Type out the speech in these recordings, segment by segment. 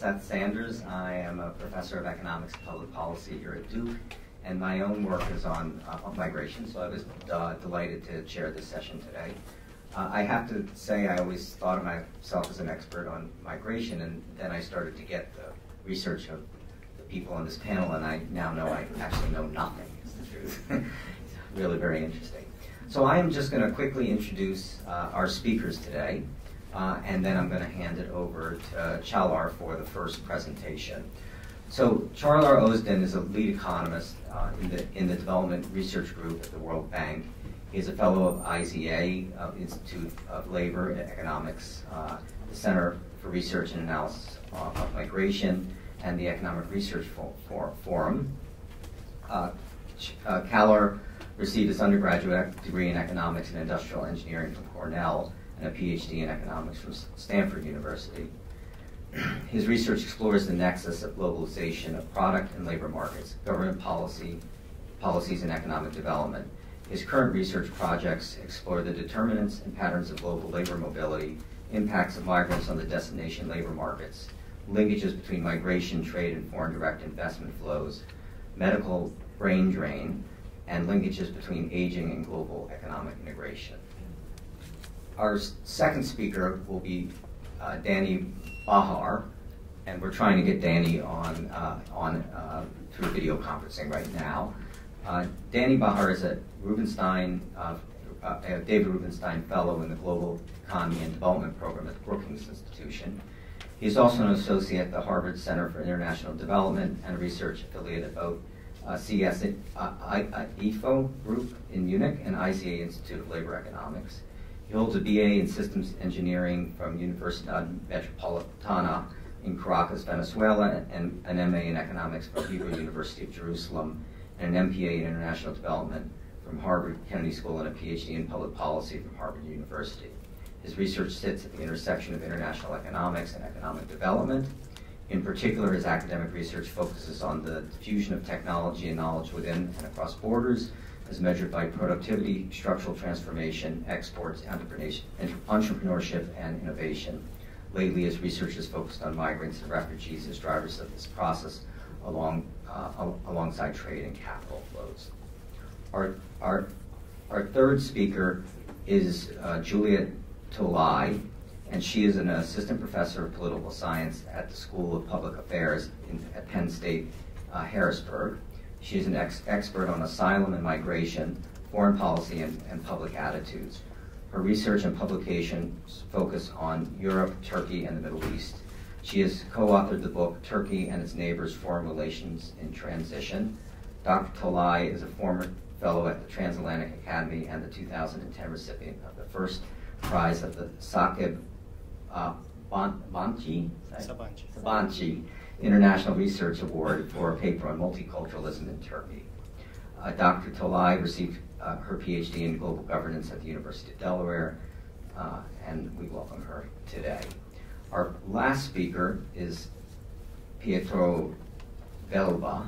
Seth Sanders. I am a professor of economics and public policy here at Duke, and my own work is on migration, so I was delighted to chair this session today. I have to say I always thought of myself as an expert on migration, and then I started to get the research of the people on this panel, and I now know I actually know nothing, is the truth. It's really very interesting. So I am just going to quickly introduce our speakers today. And then I'm going to hand it over to Chalar for the first presentation. So Chalar Ozdin is a lead economist in the Development Research Group at the World Bank. He is a fellow of IZA, Institute of Labor and Economics, the Center for Research and Analysis of Migration, and the Economic Research Forum. Chalar received his undergraduate degree in economics and industrial engineering from Cornell, and a PhD in economics from Stanford University. His research explores the nexus of globalization of product and labor markets, government policies, and economic development. His current research projects explore the determinants and patterns of global labor mobility, impacts of migrants on the destination labor markets, linkages between migration, trade, and foreign direct investment flows, medical brain drain, and linkages between aging and global economic integration. Our second speaker will be Danny Bahar, and we're trying to get Danny on through video conferencing right now. Danny Bahar is a David Rubenstein Fellow in the Global Economy and Development Program at the Brookings Institution. He's also an associate at the Harvard Center for International Development and a research affiliate at both IFO Group in Munich and ICA Institute of Labor Economics. He holds a BA in Systems Engineering from Universidad Metropolitana in Caracas, Venezuela, and an MA in Economics from Hebrew University of Jerusalem, and an MPA in International Development from Harvard Kennedy School, and a PhD in Public Policy from Harvard University. His research sits at the intersection of international economics and economic development. In particular, his academic research focuses on the diffusion of technology and knowledge within and across borders, as measured by productivity, structural transformation, exports, entrepreneurship, and innovation. Lately, his research is focused on migrants and refugees as drivers of this process alongside trade and capital flows. Our third speaker is Julia Tolai, and she is an assistant professor of political science at the School of Public Affairs at Penn State, Harrisburg. She is an expert on asylum and migration, foreign policy, and public attitudes. Her research and publications focus on Europe, Turkey, and the Middle East. She has co-authored the book, Turkey and Its Neighbors, Foreign Relations in Transition. Dr. Tolai is a former fellow at the Transatlantic Academy and the 2010 recipient of the first prize of the Sabanci International Research Award for a paper on multiculturalism in Turkey. Dr. Tolai received her PhD in global governance at the University of Delaware, and we welcome her today. Our last speaker is Pietro Helba,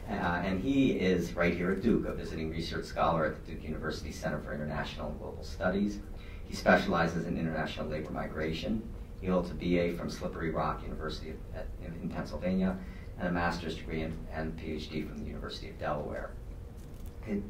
and he is right here at Duke, a visiting research scholar at the Duke University Center for International and Global Studies. He specializes in international labor migration. He holds a BA from Slippery Rock University in Pennsylvania, and a master's degree and PhD from the University of Delaware. He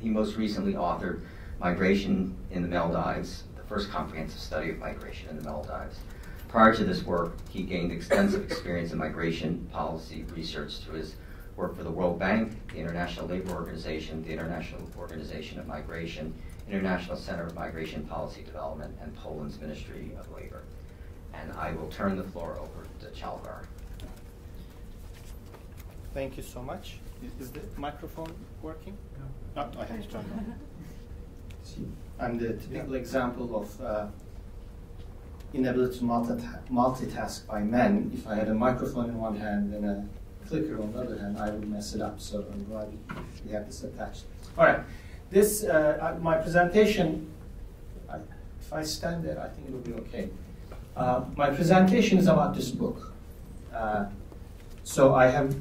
most recently authored Migration in the Maldives, the first comprehensive study of migration in the Maldives. Prior to this work, he gained extensive experience in migration policy research through his work for the World Bank, the International Labor Organization, the International Organization of Migration, International Center of Migration Policy Development, and Poland's Ministry of Labor. And I will turn the floor over to Chalgar. Thank you so much. Is the microphone working? No. I have to turn it on. I'm the typical example of inability to multitask by men. If I had a microphone in one hand and a clicker on the other hand, I would mess it up. So I'm glad we have this attached. All right. This, my presentation, if I stand there, I think it will be okay. My presentation is about this book. So I have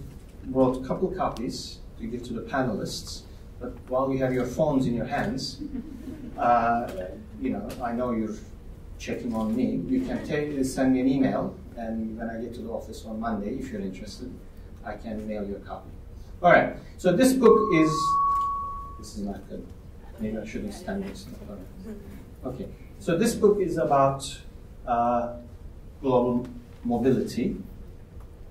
wrote a couple copies to give to the panelists, but while you have your phones in your hands, I know you're checking on me, you can send me an email, and when I get to the office on Monday, if you're interested, I can mail you a copy. All right, so this book is, this is not good. Maybe I shouldn't stand next to it. Okay, so this book is about global mobility,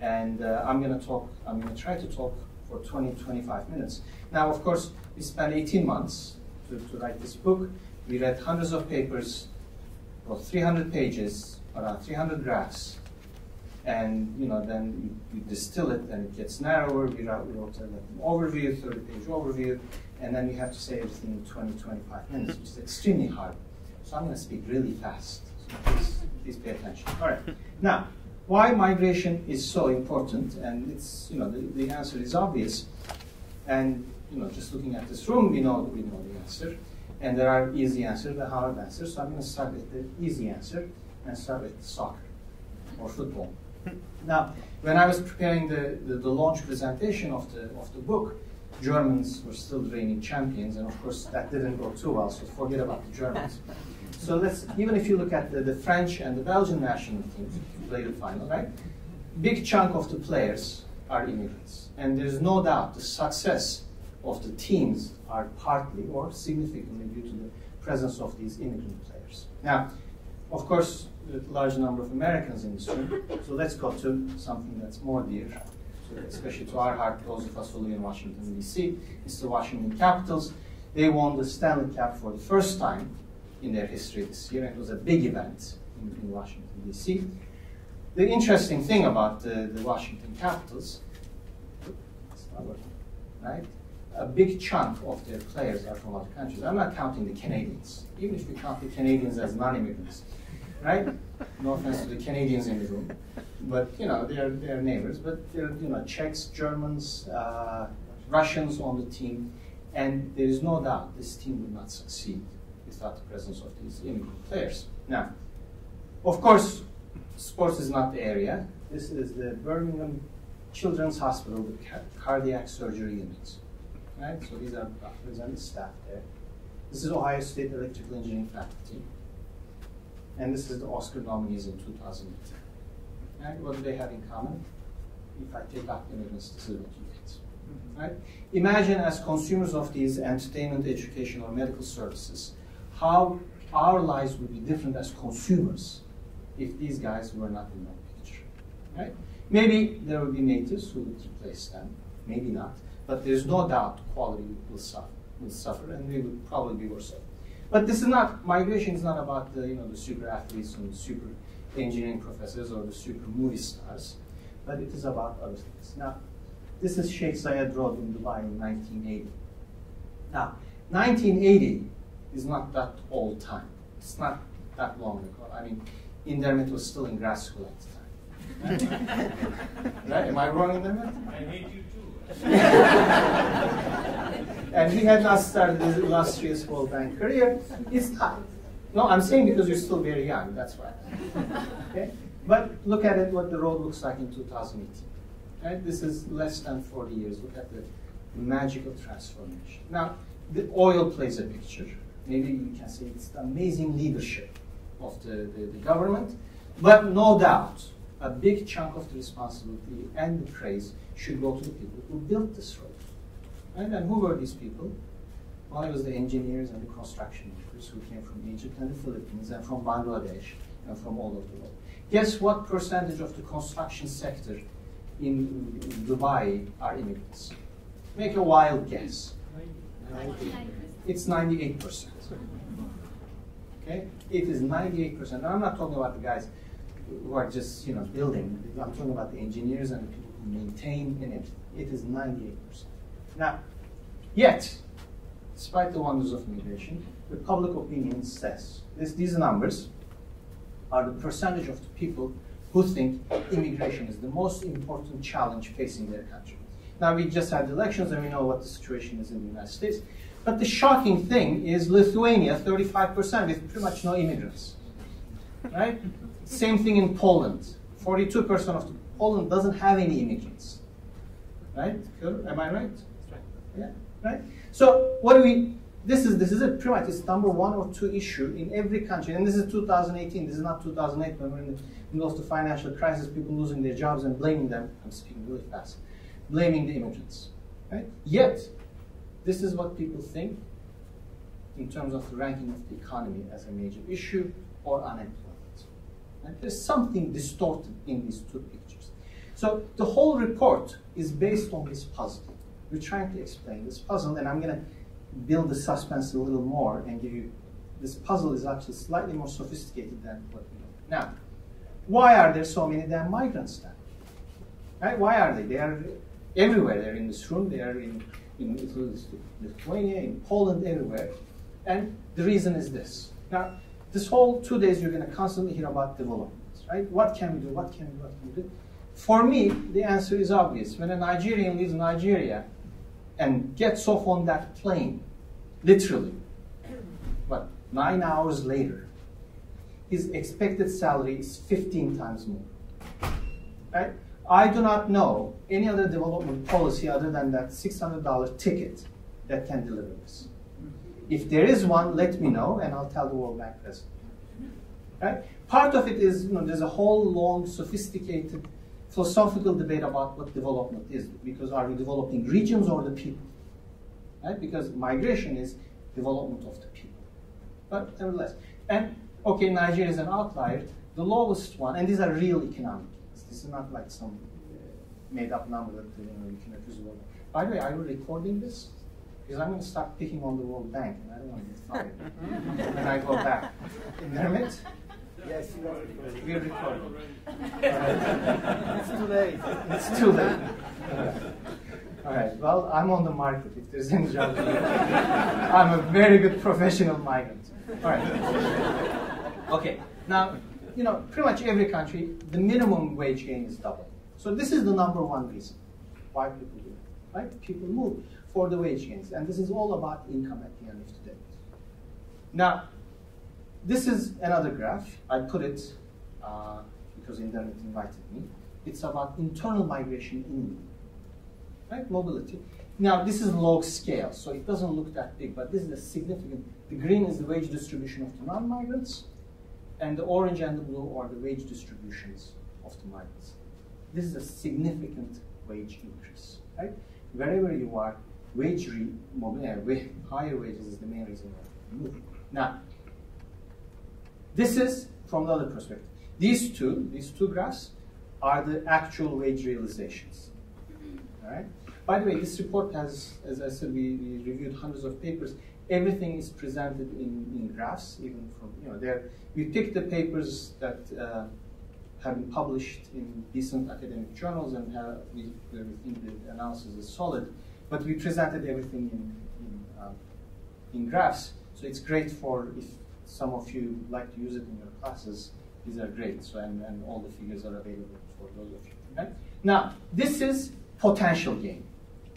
and I'm going to try to talk for 20-25 minutes. Now, of course, we spent 18 months to write this book. We read hundreds of papers, about 300 pages, around 300 graphs, and then you distill it, and it gets narrower. We wrote an overview, 30-page overview, and then you have to say everything in 20-25 minutes, which is extremely hard. So I'm going to speak really fast. So please pay attention. All right. Now, why migration is so important, and it's the answer is obvious. And just looking at this room, we know the answer. And there are easy answers, the hard answers. So I'm going to start with the easy answer and start with soccer or football. Now, when I was preparing the launch presentation of the book, Germans were still the reigning champions, and of course that didn't go too well. So forget about the Germans. So even if you look at the French and the Belgian national teams who played the final, right? Big chunk of the players are immigrants, and there's no doubt the success of the teams are partly or significantly due to the presence of these immigrant players. Now, of course, a large number of Americans in this room, so let's go to something that's more dear, especially to our heart, those of us who live in Washington, D.C. It's the Washington Capitals. They won the Stanley Cup for the first time in their history this year. It was a big event in Washington, D.C. The interesting thing about the Washington Capitals, it's not working, right? A big chunk of their players are from other countries. I'm not counting the Canadians, even if you count the Canadians as non-immigrants, right? No offense to the Canadians in the room, but they're neighbors. But they're Czechs, Germans, Russians on the team, and there is no doubt this team would not succeed without the presence of these immigrant players. Now, of course, sports is not the area. This is the Birmingham Children's Hospital with cardiac surgery units. Right? So these are doctors and the staff there. This is Ohio State Electrical Engineering faculty. And this is the Oscar nominees in 2018. Right? What do they have in common? If I take out immigrants, this is what you get. Right? Imagine as consumers of these entertainment, education, or medical services, how our lives would be different as consumers if these guys were not in that picture. Right? Maybe there would be natives who would replace them, maybe not. But there's no doubt quality will suffer, and we would probably be worse off. But this is not, migration is not about the super athletes and the super engineering professors or the super movie stars, but it is about other things. Now, this is Sheikh Zayed Road in Dubai in 1980. Now, 1980 is not that old time. It's not that long ago. I mean, Indermit was still in grad school at the time. Right? Right? Am I wrong, Indermit? I hate you too. And he had not started his illustrious World Bank career. It's not. No, I'm saying because you're still very young, that's why. Okay? But look at it, what the road looks like in 2018. Right? This is less than 40 years. Look at the magical transformation. Now, the oil plays a picture. Maybe you can say it's the amazing leadership of the government, but no doubt, a big chunk of the responsibility and the praise should go to the people who built this road. Right? And who were these people? Well, it was the engineers and the construction workers who came from Egypt and the Philippines and from Bangladesh and from all over the world. Guess what percentage of the construction sector in Dubai are immigrants? Make a wild guess. It's 98%. Okay? It is 98%. Now, I'm not talking about the guys who are just building. I'm talking about the engineers and the people who maintain and everything. It is 98%. Now, yet, despite the wonders of immigration, the public opinion says these numbers are the percentage of the people who think immigration is the most important challenge facing their country. Now, we just had elections and we know what the situation is in the United States. But the shocking thing is Lithuania, 35% with pretty much no immigrants. Right? Same thing in Poland. 42% of Poland doesn't have any immigrants. Right? Am I right? Yeah. Right? So what do we this is a pretty much it's number 1 or 2 issue in every country. And this is 2018. This is not 2008 when we're in the middle of the financial crisis, people losing their jobs and blaming them. I'm speaking really fast. Blaming the immigrants. Right? Yet, this is what people think in terms of the ranking of the economy as a major issue or unemployment. Right? There's something distorted in these 2 pictures. So the whole report is based on this puzzle. We're trying to explain this puzzle, and I'm going to build the suspense a little more and give you, this puzzle is actually slightly more sophisticated than what we know. Now, why are there so many damn migrants then? Right? Why are they? They are everywhere. They're in this room, they are in Lithuania, in Poland, everywhere. And the reason is this. Now, this whole 2 days you're going to constantly hear about development, right? What can we do? What can we do? What can we do? For me, the answer is obvious. When a Nigerian leaves Nigeria and gets off on that plane, literally, 9 hours later, his expected salary is 15 times more. Right? I do not know any other development policy other than that $600 ticket that can deliver this. If there is one, let me know, and I'll tell the World Bank president. Right? Part of it is, there's a whole long, sophisticated philosophical debate about what development is, because are we developing regions or the people? Right? Because migration is development of the people. But nevertheless, and okay, Nigeria is an outlier. The lowest one, and these are real economic. This is not like some made-up number that you can accuse the world. By the way, are you recording this? Because I'm going to start picking on the World Bank, and I don't want to get fired when I go back. Intermit? Yes, we're recording. It's too late. It's too late. All right. Well, I'm on the market. If there's any job, I'm a very good professional migrant. All right. Okay. Now, pretty much every country, the minimum wage gain is double. So this is the number 1 reason why people do it. Right? People move for the wage gains, and this is all about income at the end of the day. Now, this is another graph. I put it because Internet invited me. It's about internal migration in India. Right? Mobility. Now, this is log scale, so it doesn't look that big, but this is a significant. The green is the wage distribution of the non-migrants, and the orange and the blue are the wage distributions of the migrants. This is a significant wage increase. Right? Wherever you are, higher wages is the main reason why you move. Now, this is from the other perspective. These two graphs are the actual wage realizations. All right? By the way, this report has, as I said, we reviewed hundreds of papers. Everything is presented in graphs, even from, we picked the papers that have been published in decent academic journals and we think the analysis is solid, but we presented everything in graphs. So it's great for if some of you like to use it in your classes. These are great, so and all the figures are available for those of you. Right? Now, this is potential gain.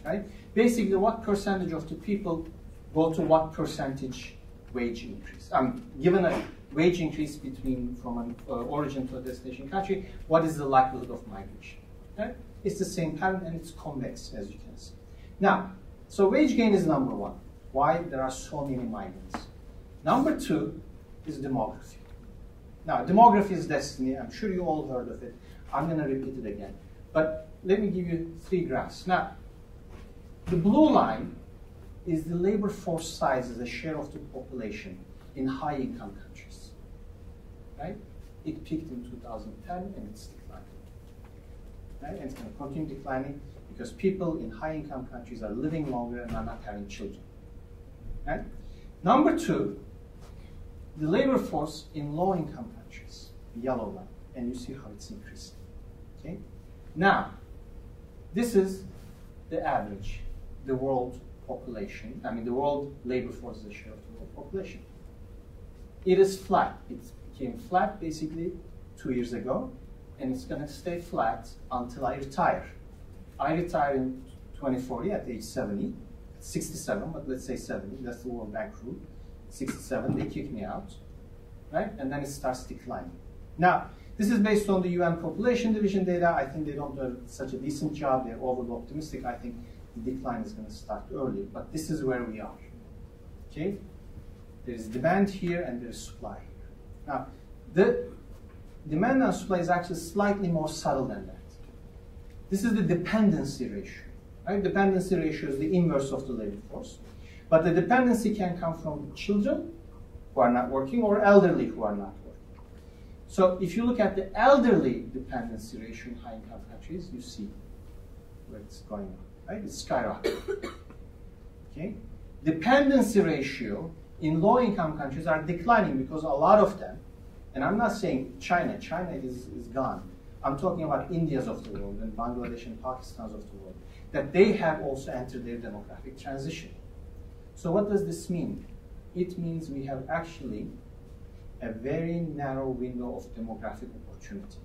Right? Basically, what percentage of the people go to what percentage wage increase? Given a wage increase from an origin to a destination country, what is the likelihood of migration? Right? It's the same pattern, and it's convex, as you can see. Now, so wage gain is number 1. Why there are so many migrants? Number 2 is demography. Now, demography is destiny. I'm sure you all heard of it. I'm going to repeat it again. But let me give you 3 graphs. Now, the blue line is the labor force size as a share of the population in high-income countries. Right? It peaked in 2010, and it's declining. Right? And it's going to continue declining because people in high-income countries are living longer and are not having children. Right? Number 2, the labor force in low-income countries, the yellow line, and you see how it's increasing. Okay? Now, this is the average, the world population. The world labor force is a share of the world population. It is flat. It became flat basically 2 years ago, and it's going to stay flat until I retire. I retire in 2040 at age 70, 67, but let's say 70. That's the World Bank rule. 67, they kick me out, right? And then it starts declining. Now, this is based on the UN Population Division data. I think they don't do such a decent job. They're overly optimistic. I think the decline is going to start early, but this is where we are. Okay? There is demand here and there is supply here. Now, the demand and supply is actually slightly more subtle than that. This is the dependency ratio. Right? Dependency ratio is the inverse of the labor force. But the dependency can come from children who are not working or elderly who are not working. So if you look at the elderly dependency ratio in high-income countries, you see where it's going on. Right? It's skyrocketing. Okay? Dependency ratio in low-income countries are declining because a lot of them, and I'm not saying China is gone. I'm talking about Indias of the world and Bangladesh and Pakistans of the world, that they have also entered their demographic transition. So what does this mean? It means we have actually a very narrow window of demographic opportunity.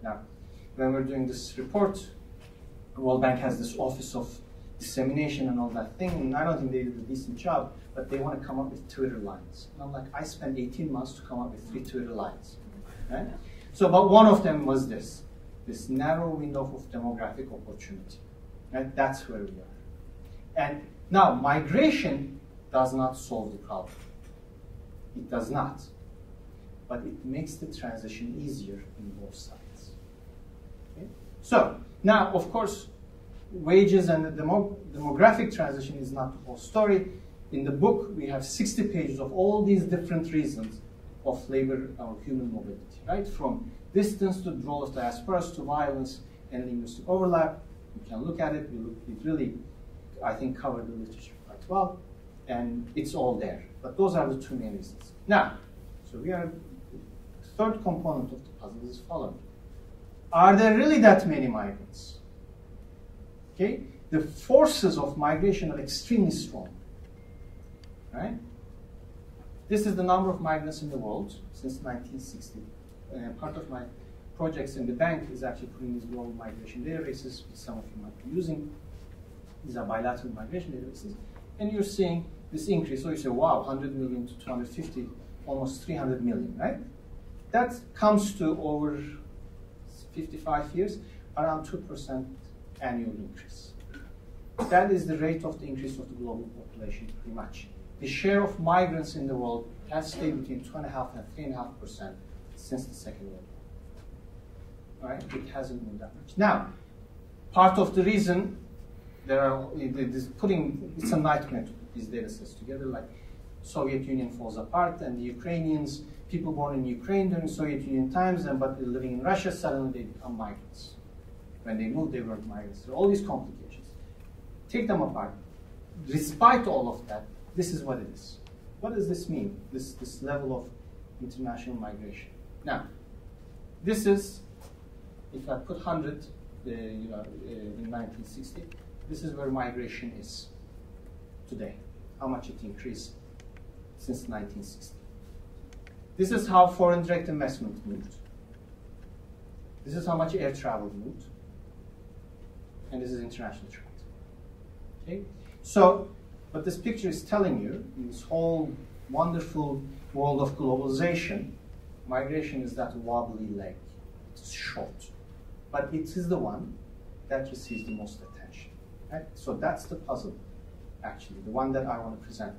Now, when we're doing this report, the World Bank has this Office of Dissemination and all that thing, and I don't think they did a decent job, but they want to come up with Twitter lines. And I'm like, I spent 18 months to come up with 3 Twitter lines. Right? So, but one of them was this narrow window of demographic opportunity. Right? That's where we are. And now, migration does not solve the problem. It does not. But it makes the transition easier in both sides. Okay? So, now, of course, wages and the demographic transition is not the whole story. In the book, we have 60 pages of all these different reasons of labor or human mobility, right? From distance to the role of diasporas to violence and linguistic overlap. You can look at it. It really, I think, covered the literature quite well. And it's all there. But those are the 2 main reasons. Now, so we are, the third component of the puzzle is following. Are there really that many migrants? Okay? The forces of migration are extremely strong. Right? This is the number of migrants in the world since 1960. Part of my projects in the bank is actually putting these global migration databases, which some of you might be using. These are bilateral migration databases. And you're seeing this increase. So you say, wow, 100 million to 250, almost 300 million, right? That comes to over 55 years, around 2% annual increase. That is the rate of the increase of the global population, pretty much. The share of migrants in the world has stayed between 2.5% and 3.5% since the Second World War. Right? It hasn't moved that much. Now, part of the reason it's a nightmare to put these data sets together, like Soviet Union falls apart and the Ukrainians, people born in Ukraine during Soviet Union times, but they're living in Russia, suddenly they become migrants. When they moved, they weren't migrants. There are all these complications. Take them apart. Despite all of that, this is what it is. What does this mean, this level of international migration? Now, this is, if I put 100 in 1960, this is where migration is today, how much it increased since 1960. This is how foreign direct investment moved. This is how much air travel moved. And this is international trade. Okay? So, what this picture is telling you, in this whole wonderful world of globalization, migration is that wobbly leg. It's short. But it is the one that receives the most attention. Right? So that's the puzzle, actually, the one that I want to present.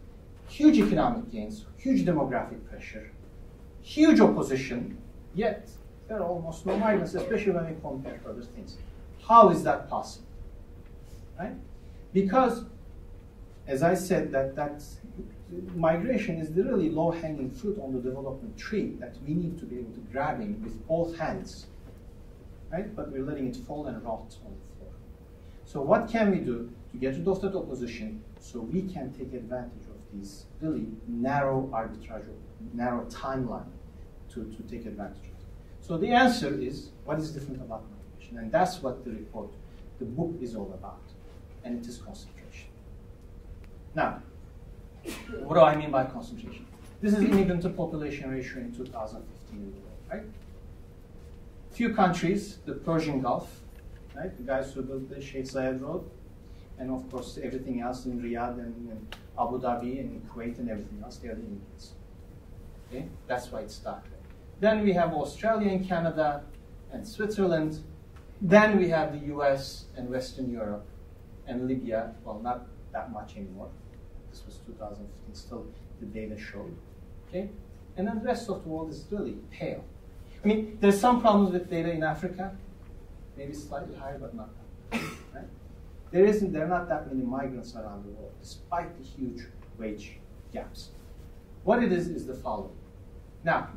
Huge economic gains, huge demographic pressure, huge opposition, yet there are almost no migrants, especially when we compare to other things. How is that possible? Right? Because, as I said, that migration is the really low-hanging fruit on the development tree that we need to be able to grab in with both hands. Right? But we're letting it fall and rot on the floor. So what can we do to get rid of that opposition so we can take advantage of these really narrow arbitrage, narrow timeline to take advantage of it? So the answer is, what is different about migration? And that's what the report, the book is all about. And it is concentration. Now, what do I mean by concentration? This is immigrant to population ratio in 2015 in the world, right? Few countries, the Persian Gulf, right? The guys who built the Sheikh Zayed Road, and of course everything else in Riyadh and Abu Dhabi and Kuwait and everything else, they are the immigrants. Okay? That's why it's dark there. Then we have Australia and Canada and Switzerland. Then we have the US and Western Europe and Libya, well, not that much anymore. This was 2015, still the data showed. Okay? And then the rest of the world is really pale. I mean, there's some problems with data in Africa, maybe slightly higher, but not that. Right? There are not that many migrants around the world, despite the huge wage gaps. What it is the following. Now,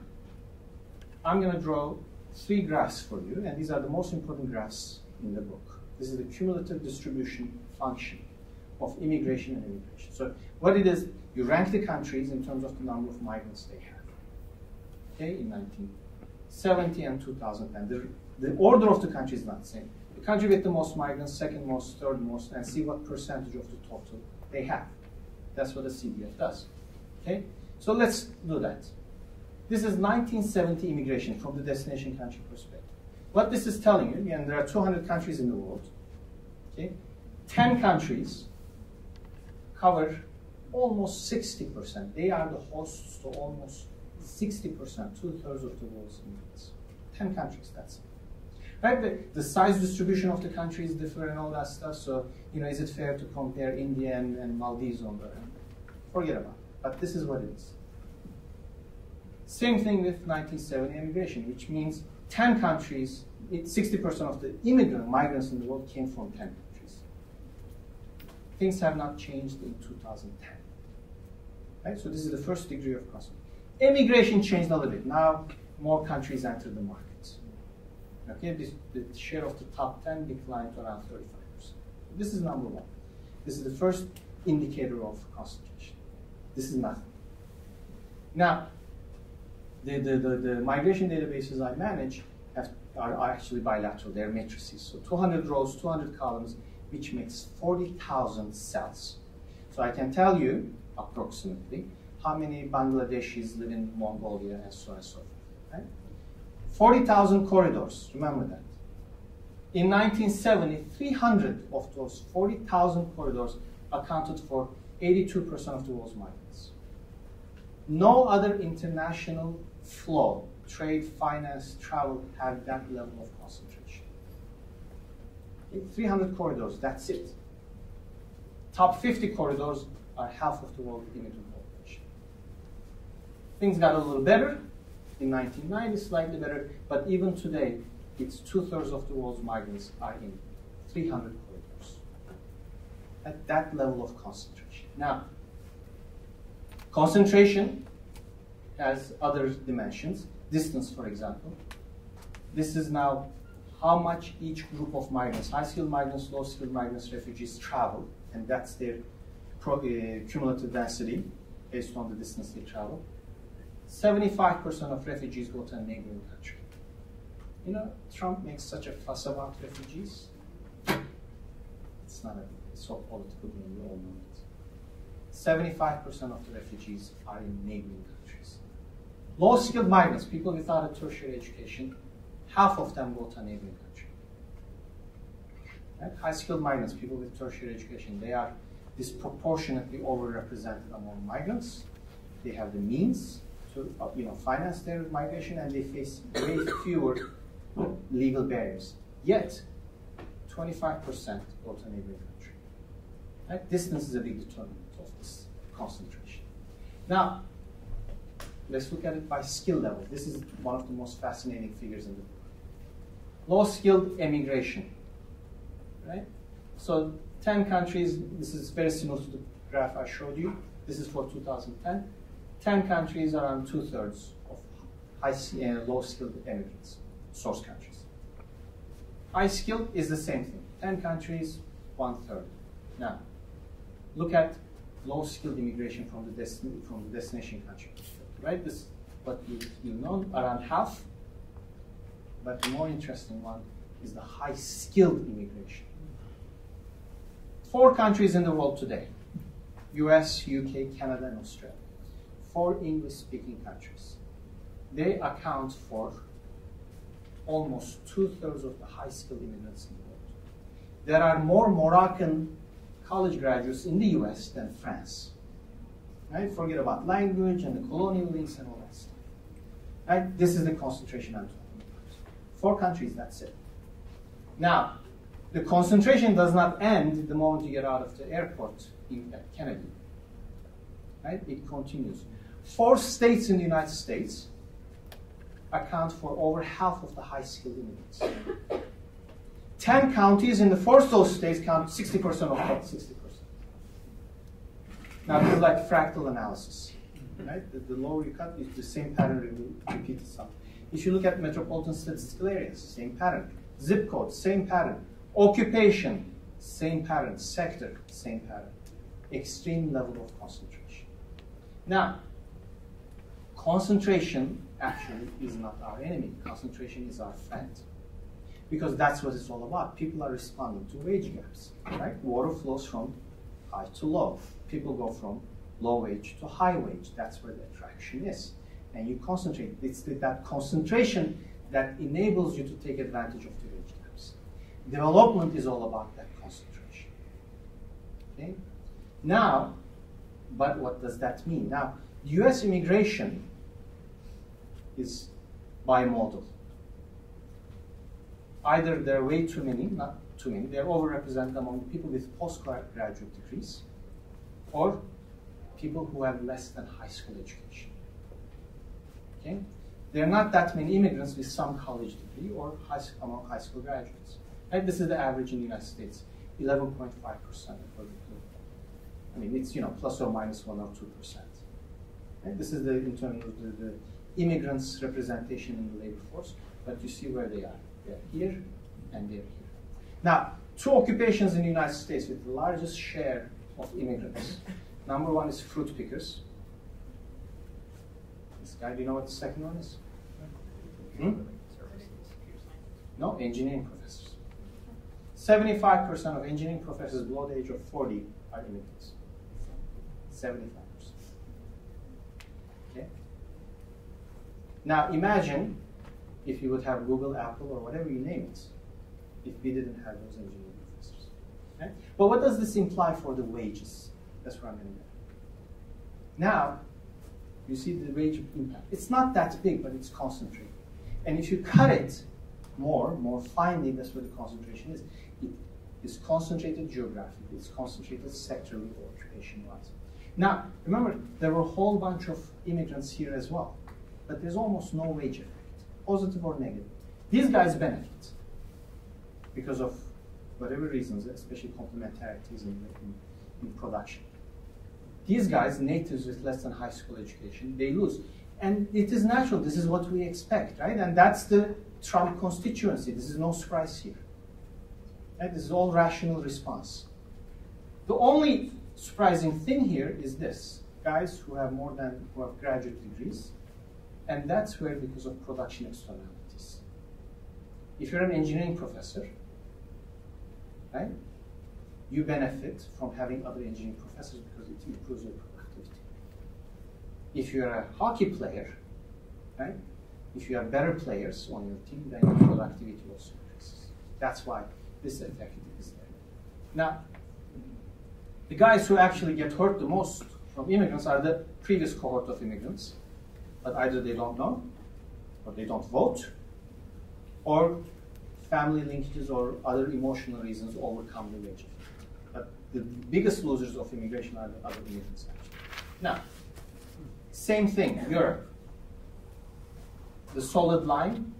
I'm going to draw 3 graphs for you, and these are the most important graphs in the book. This is the cumulative distribution function of immigration and immigration. So what it is, you rank the countries in terms of the number of migrants they have. Okay, in 1970 and 2010. The order of the country is not the same. The country with the most migrants, second most, third most, and see what percentage of the total they have. That's what a CDF does. Okay, so let's do that. This is 1970 immigration from the destination country perspective. What this is telling you, again, there are 200 countries in the world. Okay, 10 countries cover almost 60%. They are the hosts to almost 60%, 2/3 of the world's immigrants. 10 countries, that's it. Right? The size distribution of the countries differ and all that stuff. So, is it fair to compare India and Maldives on the end? Forget about it. But this is what it is. Same thing with 1970 immigration, which means 10 countries, 60% of the migrants in the world came from 10 countries. Things have not changed in 2010. Right? So this is the first degree of crossroads. Immigration changed a little bit. Now more countries enter the market. Okay, the share of the top 10 declined to around 35%. This is number one. This is the first indicator of concentration. This is nothing. Now, the migration databases I manage are actually bilateral. They're matrices. So 200 rows, 200 columns, which makes 40,000 cells. So I can tell you approximately how many Bangladeshis live in Mongolia and so on and so forth. Right? 40,000 corridors, remember that. In 1970, 300 of those 40,000 corridors accounted for 82% of the world's migrants. No other international flow, trade, finance, travel, had that level of concentration. 300 corridors, that's it. Top 50 corridors are half of the world's immigrant population. Things got a little better. In 1990, slightly better, but even today, it's 2/3 of the world's migrants are in 300 corridors. At that level of concentration. Now, concentration has other dimensions. Distance, for example. This is now how much each group of migrants, high-skilled migrants, low-skilled migrants, refugees travel, and that's their cumulative density based on the distance they travel. 75% of refugees go to a neighboring country. Trump makes such a fuss about refugees. It's not so political when we all know it. 75% of the refugees are in neighboring countries. Low-skilled migrants, people without a tertiary education, half of them go to a neighboring country. Right? High-skilled migrants, people with tertiary education, they are disproportionately overrepresented among migrants. They have the means to finance their migration, and they face way fewer legal barriers. Yet, 25% go to a neighboring country. Right? Distance is a big determinant of this concentration. Now, let's look at it by skill level. This is one of the most fascinating figures in the book. Low-skilled immigration. Right? So, 10 countries, this is very similar to the graph I showed you. This is for 2010. 10 countries are around 2/3 of low-skilled immigrants, source countries. High-skilled is the same thing. 10 countries, 1/3. Now, look at low-skilled immigration from the destination country perspective, right? This, what you know, around half. But the more interesting one is the high-skilled immigration. 4 countries in the world today: US, UK, Canada, and Australia. 4 English-speaking countries. They account for almost 2/3 of the high-skilled immigrants in the world. There are more Moroccan college graduates in the US than France. Right? Forget about language and the colonial links and all that stuff. Right? This is the concentration I'm talking about. 4 countries, that's it. Now, the concentration does not end the moment you get out of the airport at Kennedy. right? It continues. 4 states in the United States account for over half of the high-skilled immigrants. 10 counties in the 4 of those states count 60% of that 60%. Now, this is like fractal analysis, right? The lower you cut, the same pattern will repeat itself. If you look at metropolitan statistical areas, same pattern. Zip code, same pattern. Occupation, same pattern. Sector, same pattern. Extreme level of concentration. Now, concentration actually is not our enemy. Concentration is our friend. Because that's what it's all about. People are responding to wage gaps, right? Water flows from high to low. People go from low wage to high wage. That's where the attraction is. And you concentrate. It's that concentration that enables you to take advantage of the wage gaps. Development is all about that concentration. Okay? Now, but what does that mean? Now, US immigration is bimodal. Either there are way too many, not too many, they're overrepresented among people with postgraduate degrees, or people who have less than high school education. Okay? There are not that many immigrants with some college degree or among high school graduates. Right? This is the average in the United States, 11.5%. I mean, it's plus or minus 1 or 2%. Right? This is in terms of the immigrants' representation in the labor force, but you see where they are. They're here and they're here. Now, 2 occupations in the United States with the largest share of immigrants. Number 1 is fruit pickers. This guy, do you know what the second one is? No, engineering professors. 75% of engineering professors below the age of 40 are immigrants. 75%. Okay? Now imagine if you would have Google, Apple, or whatever you name it, if we didn't have those engineering professors. Okay? But what does this imply for the wages? That's where I'm getting at. Now, you see the wage impact. It's not that big, but it's concentrated. And if you cut it more finely, that's where the concentration is. It is concentrated geographically, it's concentrated sectorally or occupation-wise. Now, remember, there were a whole bunch of immigrants here as well, but there's almost no wage effect, positive or negative. These guys benefit because of whatever reasons, especially complementarities in production. These guys, natives with less than high school education, they lose. And it is natural, this is what we expect, right? And that's the Trump constituency. This is no surprise here. Right? This is all rational response. The only surprising thing here is this. Guys who have graduate degrees, and that's where, because of production externalities. If you're an engineering professor, right, you benefit from having other engineering professors because it improves your productivity. If you're a hockey player, right, if you have better players on your team, then your productivity also increases. That's why this effect is there. Now, the guys who actually get hurt the most from immigrants are the previous cohort of immigrants, but either they don't know, or they don't vote, or family linkages or other emotional reasons overcome the wage effect. But the biggest losers of immigration are the other immigrants, actually. Now, same thing, Europe. The solid line,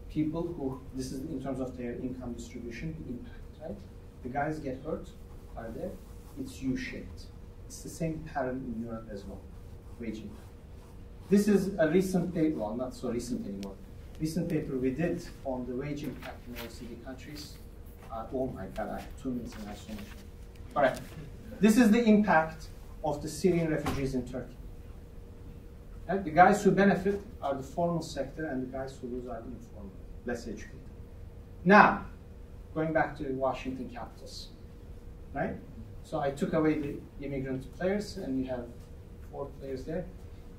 people who, this is in terms of their income distribution, the impact, right? The guys get hurt, are there, it's U-shaped. It's the same pattern in Europe as well, wage impact. This is a recent paper, well, not so recent anymore, recent paper we did on the wage impact in OECD countries. Oh my God, I have 2 minutes and I have so much. All right, this is the impact of the Syrian refugees in Turkey. Right? The guys who benefit are the formal sector, and the guys who lose are the informal, less educated. Now, going back to Washington Capitals, right? So I took away the immigrant players, and you have 4 players there.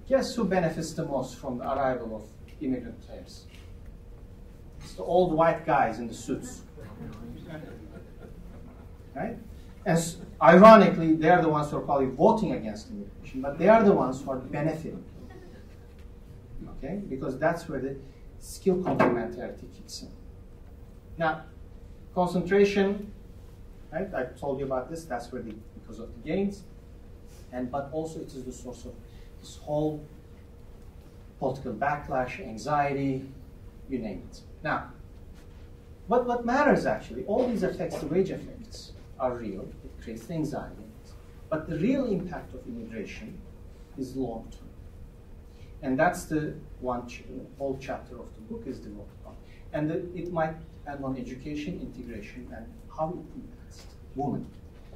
Guess who benefits the most from the arrival of immigrant players? It's the old white guys in the suits. Right? And ironically, they're the ones who are probably voting against immigration, but they are the ones who are benefiting. Okay? Because that's where the skill complementarity kicks in. Now, concentration, right? I told you about this, that's where because of the gains. but also it is the source of this whole political backlash, anxiety, you name it. Now, what matters actually, all these effects, the wage effects, are real. It creates anxiety. But the real impact of immigration is long-term. And that's the whole chapter of the book is devoted on. And it might depend on education, integration, and how it impacts women.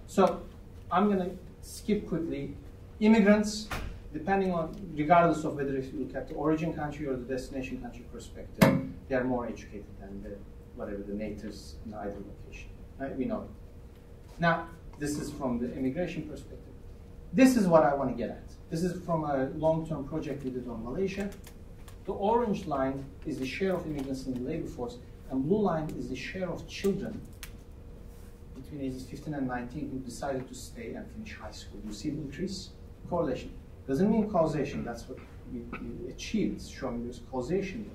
So I'm going to skip quickly. Immigrants, regardless of whether if you look at the origin country or the destination country perspective, they are more educated than the natives in either location. Right? We know it. Now, this is from the immigration perspective. This is what I want to get at. This is from a long-term project we did on Malaysia. The orange line is the share of immigrants in the labor force, and blue line is the share of children between ages 15 and 19 who decided to stay and finish high school. You see the increase? Correlation. Doesn't mean causation. That's what we achieved. It's showing there's causation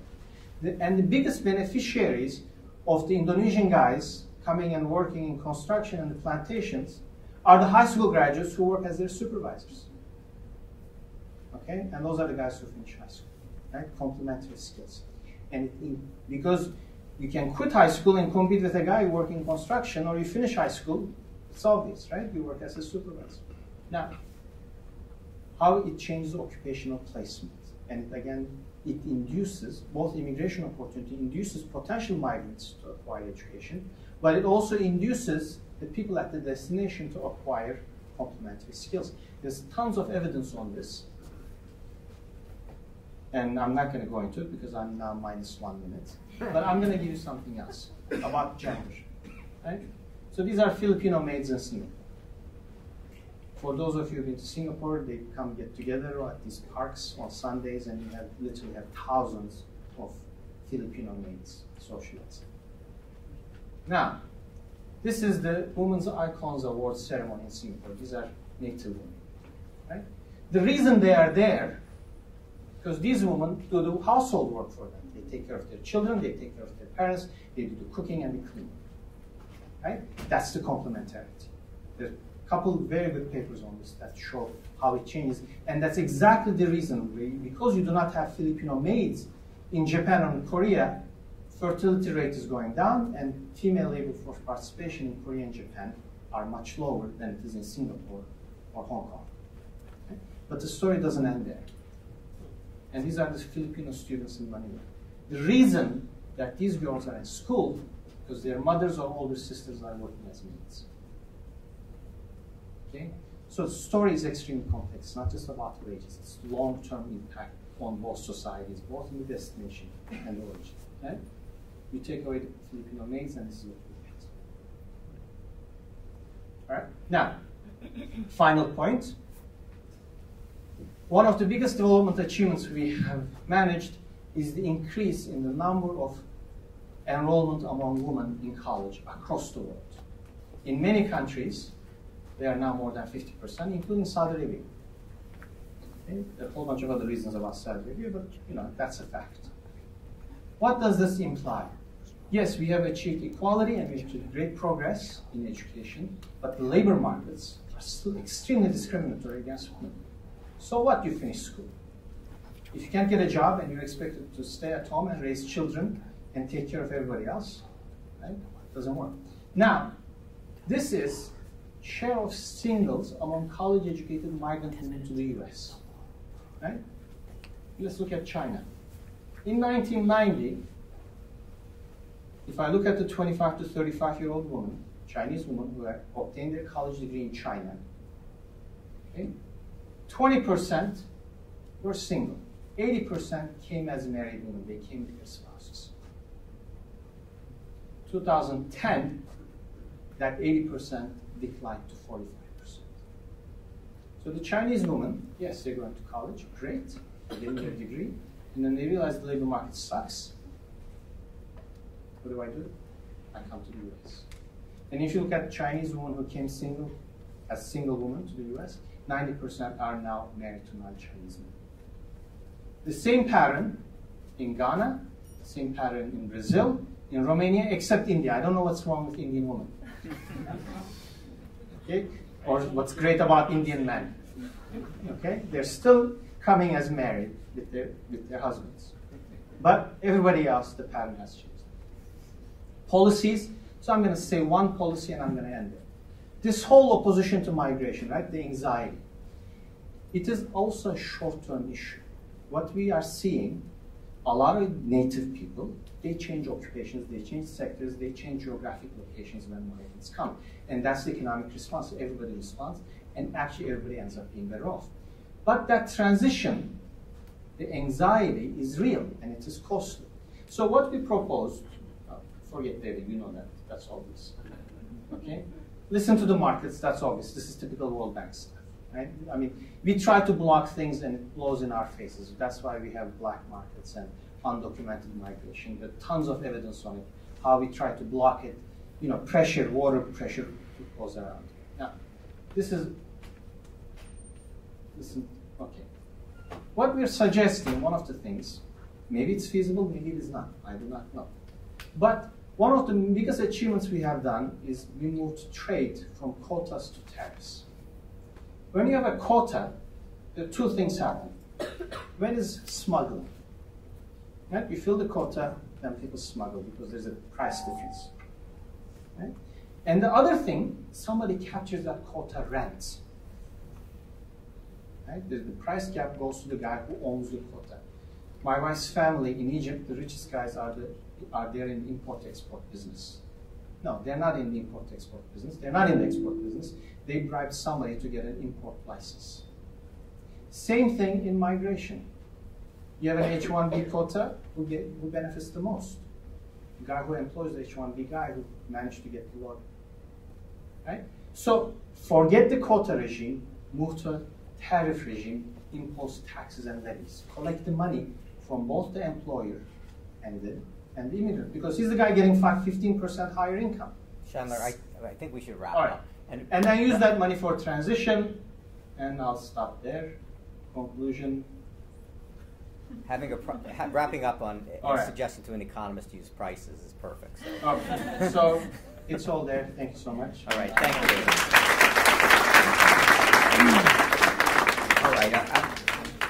there. And the biggest beneficiaries of the Indonesian guys coming and working in construction and the plantations are the high school graduates who work as their supervisors. Okay? And those are the guys who finish high school. Right? Complementary skills. And because you can quit high school and compete with a guy working in construction, or you finish high school, it's obvious, right? You work as a supervisor. Now, how it changes occupational placement. And it induces, both immigration opportunity induces potential migrants to acquire education, but it also induces the people at the destination to acquire complementary skills. There's tons of evidence on this. And I'm not going to go into it because I'm now -1 minute. But I'm going to give you something else about gender. Right? So these are Filipino maids in Singapore. For those of you who've been to Singapore, they come get together at these parks on Sundays, and you literally have thousands of Filipino maids socializing. Now, this is the Women's Icons Awards ceremony in Singapore. These are native women. Right? The reason they are there, because these women do the household work for them. They take care of their children, they take care of their parents, they do the cooking and the cleaning. Right? That's the complementarity. There are a couple of very good papers on this that show how it changes. And that's exactly the reason, because you do not have Filipino maids in Japan or in Korea, fertility rate is going down, and female labor force participation in Korea and Japan are much lower than it is in Singapore or Hong Kong. Okay? But the story doesn't end there. And these are the Filipino students in Manila. The reason that these girls are in school, because their mothers or older sisters are working as maids. Okay? So the story is extremely complex. It's not just about wages. It's long-term impact on both societies, both in the destination and the origin. Okay? You take away the Filipino maids, and this is what we get. All right? Now, final point. One of the biggest development achievements we have managed is the increase in the number of enrollment among women in college across the world. In many countries, they are now more than 50%, including Saudi Arabia. Okay? There are a whole bunch of other reasons about Saudi Arabia, but that's a fact. What does this imply? Yes, we have achieved equality and we have achieved great progress in education, but the labor markets are still extremely discriminatory against women. So what? You finish school. If you can't get a job and you're expected to stay at home and raise children and take care of everybody else, right? It doesn't work. Now, this is share of singles among college-educated migrant women to the US. Right? Let's look at China. In 1990, if I look at the 25 to 35-year-old woman, Chinese woman who had obtained their college degree in China, okay, 20% were single. 80% came as married women. They came with their spouses. 2010, that 80% declined to 45%. So the Chinese women, yes, they're going to college, great, they're getting their degree, and then they realize the labor market sucks. What do? I come to the US. And if you look at Chinese women who came single, as single women to the US, 90% are now married to non-Chinese men. The same pattern in Ghana, the same pattern in Brazil, in Romania, except India. I don't know what's wrong with Indian women. Okay? Or what's great about Indian men. Okay, they're still coming as married with their husbands, but everybody else, the pattern has changed. Policies. So I'm going to say one policy and I'm going to end it. This whole opposition to migration, right? The anxiety. It is also a short-term issue. What we are seeing, a lot of native people, they change occupations, they change sectors, they change geographic locations when migrants come. And that's the economic response. So everybody responds, and actually everybody ends up being better off. But that transition, the anxiety is real, and it is costly. So what we propose, forget David, you know that, that's obvious. Okay? Listen to the markets, that's obvious. This is typical World Bank stuff. Right? I mean, we try to block things and it blows in our faces. That's why we have black markets and undocumented migration. There are tons of evidence on it, how we try to block it, you know, pressure, water pressure goes around. Now, listen, okay. What we're suggesting, one of the things, maybe it's feasible, maybe it is not, I do not know. But one of the biggest achievements we have done is we moved trade from quotas to tariffs. When you have a quota, there are two things happen. One is smuggling. Right? You fill the quota, then people smuggle because there's a price difference. Right? And the other thing, somebody captures that quota rent. Right? The price gap goes to the guy who owns the quota. My wife's family in Egypt, the richest guys are there in the import-export business. No, they're not in the import-export business. They're not in the export business. They bribe somebody to get an import license. Same thing in migration. You have an H-1B quota, who benefits the most? The guy who employs the H-1B guy who managed to get the lottery. Right? So forget the quota regime, move to a tariff regime, impose taxes and levies. Collect the money from both the employer and the immigrant, because he's the guy getting 15% higher income. Chandler, I think we should wrap All up. right. And then use that money for transition, and I'll stop there. Conclusion. Wrapping up on All a right. suggestion to an economist to use prices is perfect. So. Okay. So it's all there. Thank you so much. All right, thank you, David.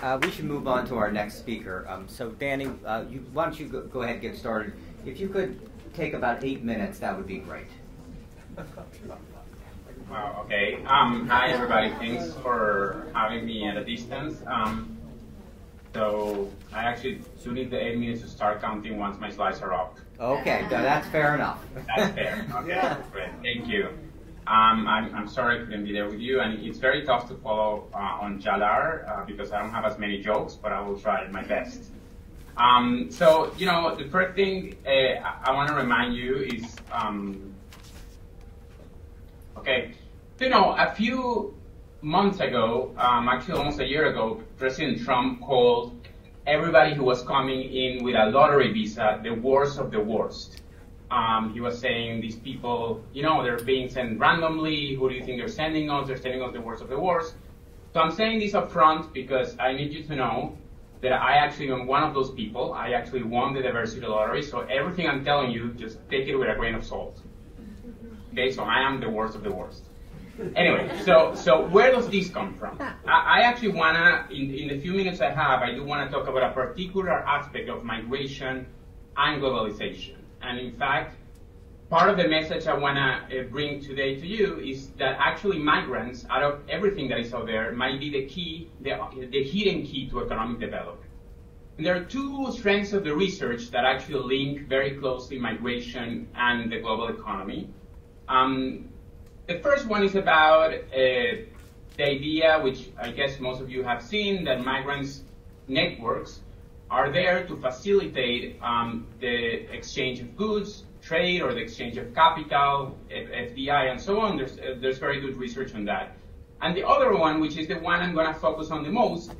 All right, we should move on to our next speaker. So Danny, why don't you go ahead and get started. If you could take about 8 minutes, that would be great. Wow, okay. Hi, everybody. Thanks for having me at a distance. So I actually do need the 8 minutes to start counting once my slides are up. Okay, no, that's fair enough. That's fair. Okay, yeah. Great. Thank you. I'm sorry I couldn't be there with you, and it's very tough to follow on Jalar because I don't have as many jokes, but I will try my best. So, you know, the first thing I want to remind you is, okay, you know, a few months ago, actually almost a year ago, President Trump called everybody who was coming in with a lottery visa the worst of the worst. He was saying these people, you know, they're being sent randomly. Who do you think they're sending us? They're sending us the worst of the worst. So I'm saying this up front because I need you to know that I actually am one of those people. I actually won the diversity lottery. So everything I'm telling you, just take it with a grain of salt. Okay, so I am the worst of the worst. Anyway, so where does this come from? I actually wanna, in the few minutes I have, I do wanna talk about a particular aspect of migration and globalization. And in fact, part of the message I wanna bring today to you is that actually migrants, out of everything that is out there, might be the key, the hidden key to economic development. And there are two strands of the research that actually link very closely migration and the global economy. The first one is about the idea, which I guess most of you have seen, that migrants' networks are there to facilitate the exchange of goods, trade, or the exchange of capital, FDI, and so on. There's very good research on that. And the other one, which is the one I'm going to focus on the most,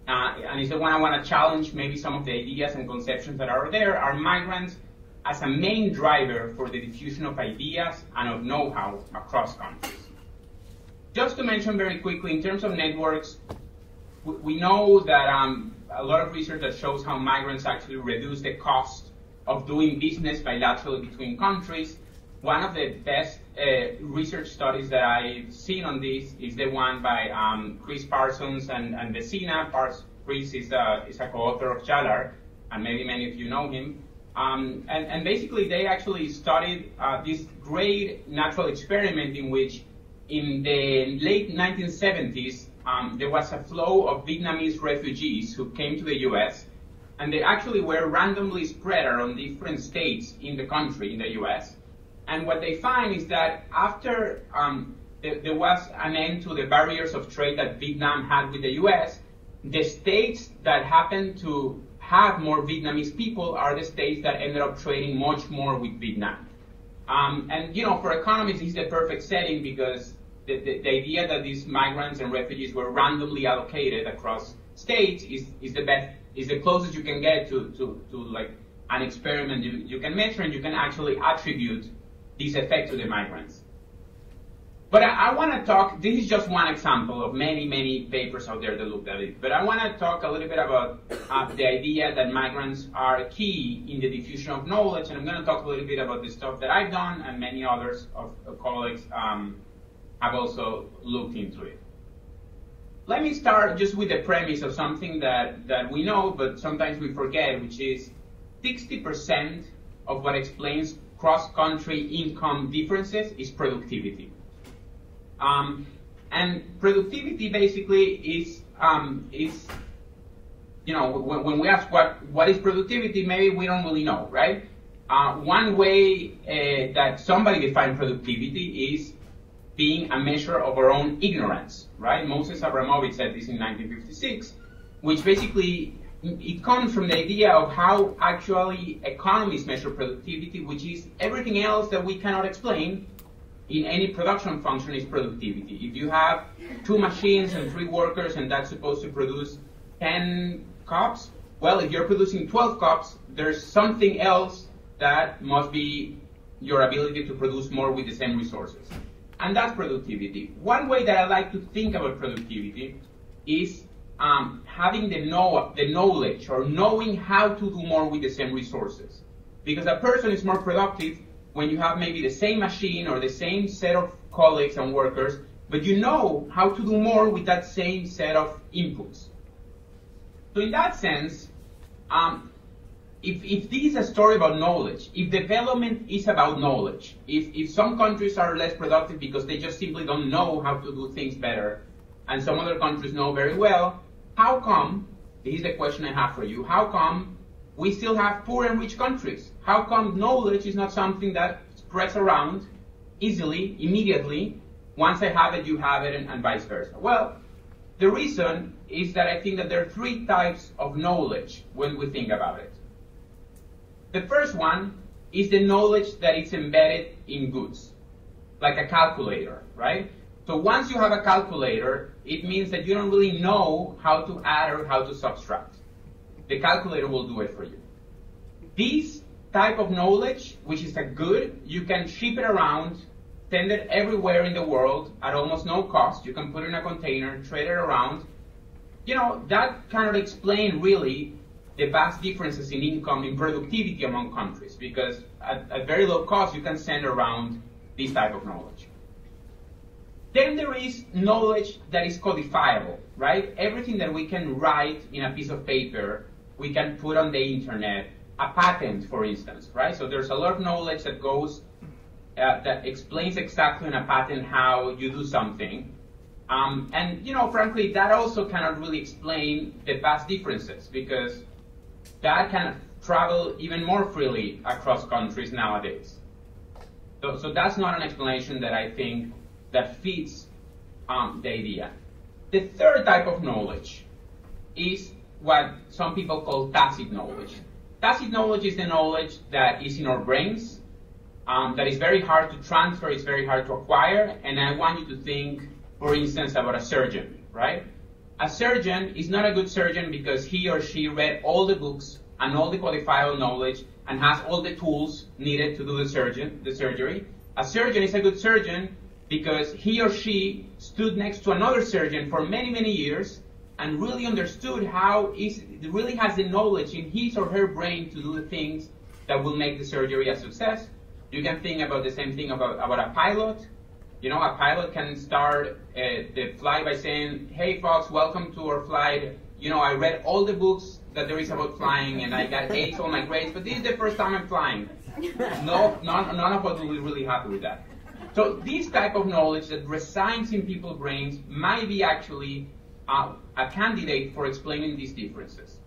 and is the one I want to challenge maybe some of the ideas and conceptions that are there, are migrants as a main driver for the diffusion of ideas and of know-how across countries. Just to mention very quickly, in terms of networks, we know that a lot of research that shows how migrants actually reduce the cost of doing business bilaterally between countries. One of the best research studies that I've seen on this is the one by Chris Parsons and Vecina. Chris is a co-author of Chalar, and maybe many of you know him. And basically, they actually studied this great natural experiment in which, in the late 1970s, there was a flow of Vietnamese refugees who came to the U.S., and they actually were randomly spread around different states in the country, in the U.S. And what they find is that after there was an end to the barriers of trade that Vietnam had with the U.S., the states that happened to have more Vietnamese people are the states that ended up trading much more with Vietnam. And for economists, this is the perfect setting because the idea that these migrants and refugees were randomly allocated across states is the best, is the closest you can get to like an experiment you can measure, and you can actually attribute this effect to the migrants. But I want to talk, this is just one example of many, many papers out there that looked at it. But I want to talk a little bit about the idea that migrants are key in the diffusion of knowledge, and I'm going to talk a little bit about the stuff that I've done, and many others of colleagues have also looked into it. Let me start just with the premise of something that we know, but sometimes we forget, which is 60% of what explains cross-country income differences is productivity. And productivity basically is when we ask what is productivity, maybe we don't really know, right? One way that somebody defines productivity is being a measure of our own ignorance, right? Moses Abramovich said this in 1956, which basically, it comes from the idea of how actually economists measure productivity, which is everything else that we cannot explain in any production function is productivity. If you have 2 machines and 3 workers and that's supposed to produce 10 cups, well, if you're producing 12 cups, there's something else that must be your ability to produce more with the same resources. And that's productivity. One way that I like to think about productivity is having the knowledge or knowing how to do more with the same resources. Because a person is more productive when you have maybe the same machine or the same set of colleagues and workers, but you know how to do more with that same set of inputs. So in that sense, if this is a story about knowledge, if development is about knowledge, if some countries are less productive because they just simply don't know how to do things better, and some other countries know very well, how come, this is the question I have for you, how come we still have poor and rich countries? How come knowledge is not something that spreads around easily, immediately? Once I have it, you have it, and vice versa. Well, the reason is that I think that there are 3 types of knowledge when we think about it. The first one is the knowledge that is embedded in goods, like a calculator, right? So once you have a calculator, it means that you don't really know how to add or how to subtract. The calculator will do it for you. This type of knowledge, which is a good, you can ship it around, send it everywhere in the world at almost no cost. You can put it in a container, trade it around. That cannot explain really the vast differences in income, in productivity among countries, because at very low cost, you can send around this type of knowledge. Then there is knowledge that is codifiable, right? Everything that we can write in a piece of paper, we can put on the internet. A patent, for instance, right? So there's a lot of knowledge that goes, that explains exactly in a patent how you do something. And frankly, that also cannot really explain the vast differences, because that can travel even more freely across countries nowadays. So that's not an explanation that I think that fits the idea. The third type of knowledge is what some people call tacit knowledge. Tacit knowledge is the knowledge that is in our brains, that is very hard to transfer, it's very hard to acquire, and I want you to think, for instance, about a surgeon, right? A surgeon is not a good surgeon because he or she read all the books and all the codifiable knowledge and has all the tools needed to do the surgery. A surgeon is a good surgeon because he or she stood next to another surgeon for many, many years and really understood really has the knowledge in his or her brain to do the things that will make the surgery a success. You can think about the same thing about a pilot. You know, a pilot can start the flight by saying, hey folks, welcome to our flight. You know, I read all the books that there is about flying and I got A's on my grades, but this is the first time I'm flying. No, none of us will be really happy with that. So this type of knowledge that resides in people's brains might be actually a candidate for explaining these differences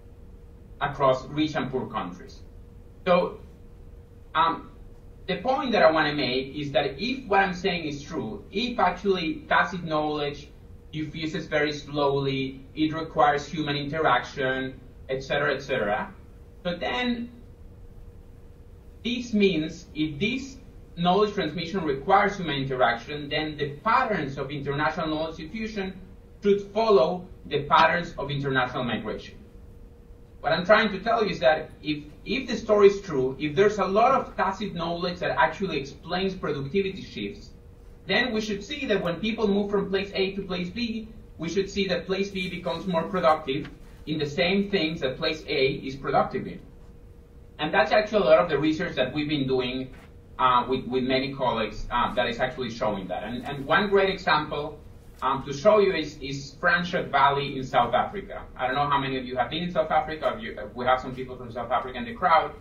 across rich and poor countries. So the point that I want to make is that if what I'm saying is true, if actually tacit knowledge diffuses very slowly, it requires human interaction, etc., so then this means if this knowledge transmission requires human interaction, then the patterns of international knowledge diffusion should follow the patterns of international migration. What I'm trying to tell you is that if the story is true, if there's a lot of tacit knowledge that actually explains productivity shifts, then we should see that when people move from place A to place B, we should see that place B becomes more productive in the same things that place A is productive in. And that's actually a lot of the research that we've been doing with many colleagues that is actually showing that. And one great example to show you is Franchot Valley in South Africa. I don't know how many of you have been in South Africa. We have some people from South Africa in the crowd.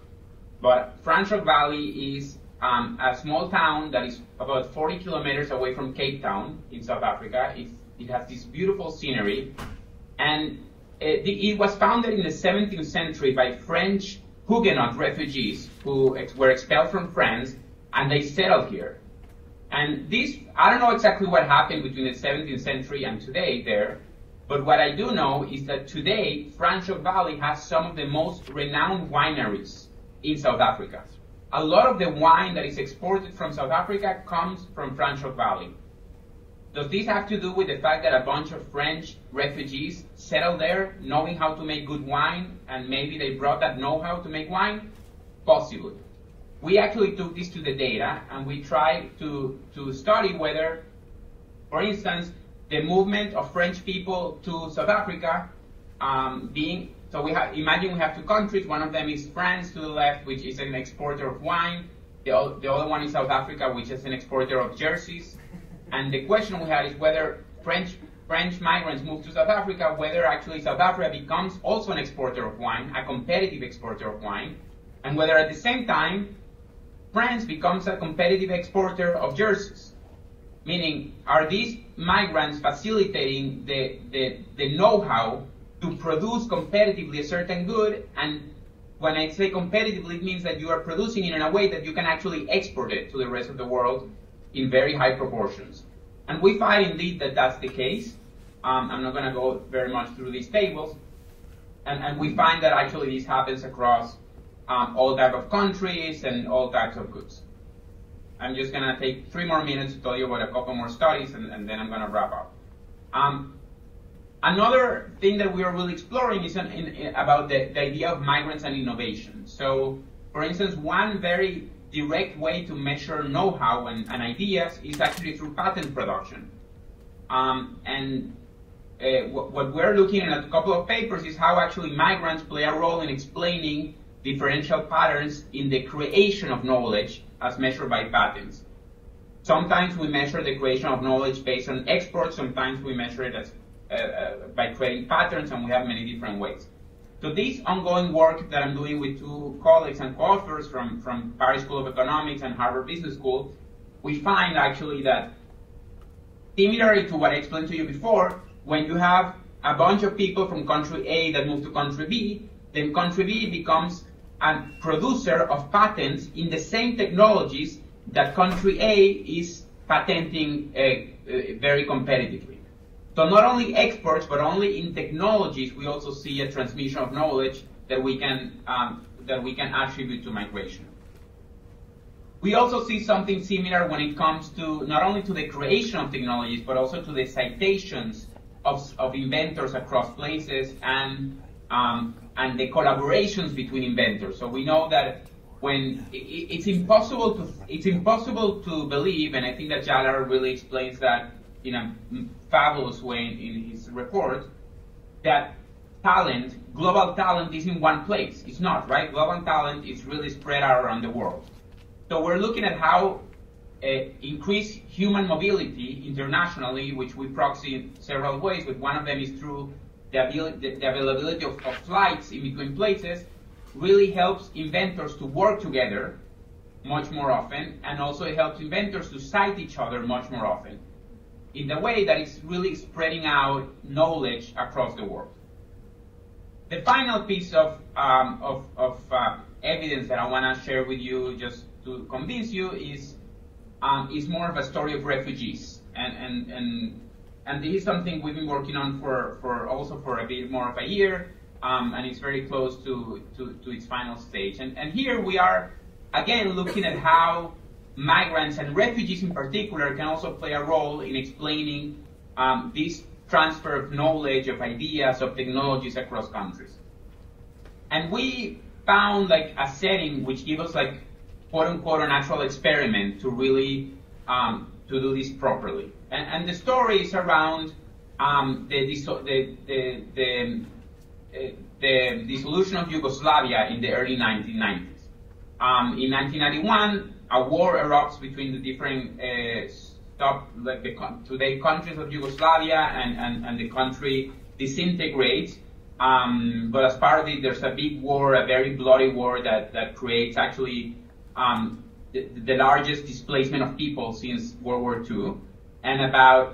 But Franchot Valley is a small town that is about 40 kilometers away from Cape Town in South Africa. It has this beautiful scenery. And it was founded in the 17th century by French Huguenot refugees who were expelled from France, and they settled here. And this, I don't know exactly what happened between the 17th century and today there, but what I do know is that today, Franchot Valley has some of the most renowned wineries in South Africa. A lot of the wine that is exported from South Africa comes from Franchot Valley. Does this have to do with the fact that a bunch of French refugees settled there, knowing how to make good wine, and maybe they brought that know-how to make wine? Possibly. We actually took this to the data, and we tried to study whether, for instance, the movement of French people to South Africa imagine we have two countries. One of them is France to the left, which is an exporter of wine. The other one is South Africa, which is an exporter of jerseys. And the question we had is whether French migrants move to South Africa, whether actually South Africa becomes also an exporter of wine, a competitive exporter of wine, and whether at the same time France becomes a competitive exporter of jerseys. Meaning, are these migrants facilitating the know-how to produce competitively a certain good? And when I say competitively, it means that you are producing it in a way that you can actually export it to the rest of the world in very high proportions. And we find indeed that that's the case. I'm not going to go very much through these tables. And we find that actually this happens across all types of countries and all types of goods. I'm just going to take 3 more minutes to tell you about a couple more studies, and then I'm going to wrap up. Another thing that we are really exploring is about the idea of migrants and innovation. So, for instance, one very direct way to measure know-how and ideas is actually through patent production. What we're looking at a couple of papers is how actually migrants play a role in explaining differential patterns in the creation of knowledge as measured by patents. Sometimes we measure the creation of knowledge based on exports, sometimes we measure it as, by creating patterns, and we have many different ways. So this ongoing work that I'm doing with 2 colleagues and co-authors from Paris School of Economics and Harvard Business School, we find actually that, similarly to what I explained to you before, when you have a bunch of people from country A that move to country B, then country B becomes a producer of patents in the same technologies that country A is patenting very competitively. So not only exports, but only in technologies, we also see a transmission of knowledge that we can attribute to migration. We also see something similar when it comes to not only to the creation of technologies, but also to the citations of inventors across places and the collaborations between inventors. So we know that when it's impossible to believe, and I think that Jalar really explains that in a fabulous way in his report, that global talent is in one place. It's not, right? Global talent is really spread out around the world. So we're looking at how increase human mobility internationally, which we proxy in several ways, but one of them is through the availability of flights in between places, really helps inventors to work together much more often, and also it helps inventors to cite each other much more often, in the way that it's really spreading out knowledge across the world. The final piece of evidence that I want to share with you, just to convince you, is more of a story of refugees, and this is something we've been working on for a bit more of a year, and it's very close to its final stage. And here we are again looking at how migrants and refugees in particular can also play a role in explaining this transfer of knowledge, of ideas, of technologies across countries. And we found like a setting which gives us like quote unquote a natural experiment to really to do this properly. And the story is around the dissolution of Yugoslavia in the early 1990s. In 1991, a war erupts between the different today countries of Yugoslavia, and the country disintegrates. But as part of it, there's a big war, a very bloody war that creates actually the largest displacement of people since World War II. And about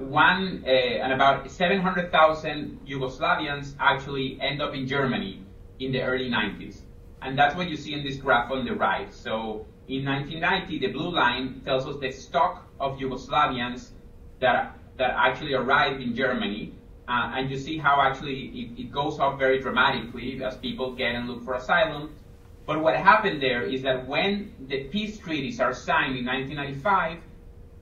700,000 Yugoslavians actually end up in Germany in the early 90s. And that's what you see in this graph on the right. So in 1990, the blue line tells us the stock of Yugoslavians that actually arrived in Germany. And you see how actually it goes up very dramatically as people get and look for asylum. But what happened there is that when the peace treaties are signed in 1995,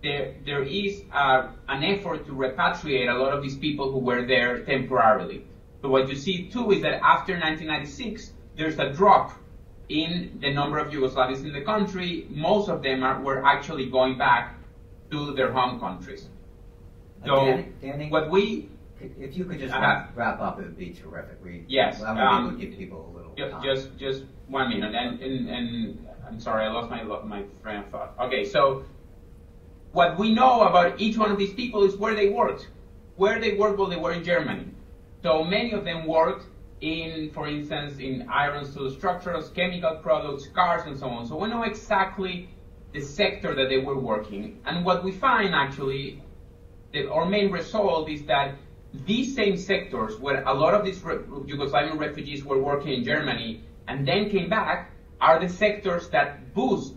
there is an effort to repatriate a lot of these people who were there temporarily. So what you see too is that after 1996, there's a drop in the number of Yugoslavians in the country. Most of them were actually going back to their home countries. So Danny, what we... If you could just wrap up, it would be terrific. Yes. I want to give people a little time. Just 1 minute, and I'm sorry, I lost my train of thought. Okay, so what we know about each one of these people is where they worked. Where they worked, well, they were in Germany. So many of them worked in, for instance, in iron steel structures, chemical products, cars, and so on. So we know exactly the sector that they were working. And what we find actually, our main result is that these same sectors where a lot of these Yugoslavian refugees were working in Germany and then came back are the sectors that boomed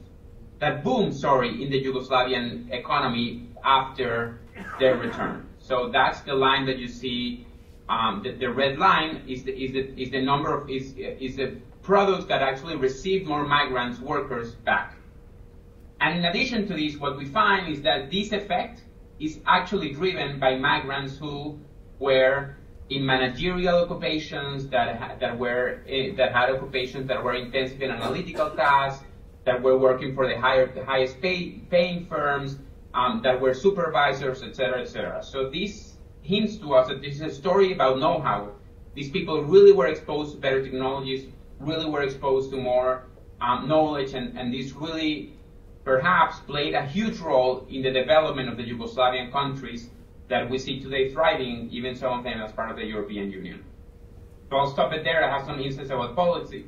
in the Yugoslavian economy after their return. So that's the line that you see. The red line is the number of is the products that actually received more migrants workers back. And in addition to this, what we find is that this effect is actually driven by migrants who were in managerial occupations that had occupations that were intensive in analytical tasks, that were working for the highest paying firms, that were supervisors, etc., etc. So this hints to us that this is a story about know-how. These people really were exposed to better technologies, really were exposed to more knowledge, and this really perhaps played a huge role in the development of the Yugoslavian countries that we see today thriving, even some of them as part of the European Union. So I'll stop it there. I have some insights about policy,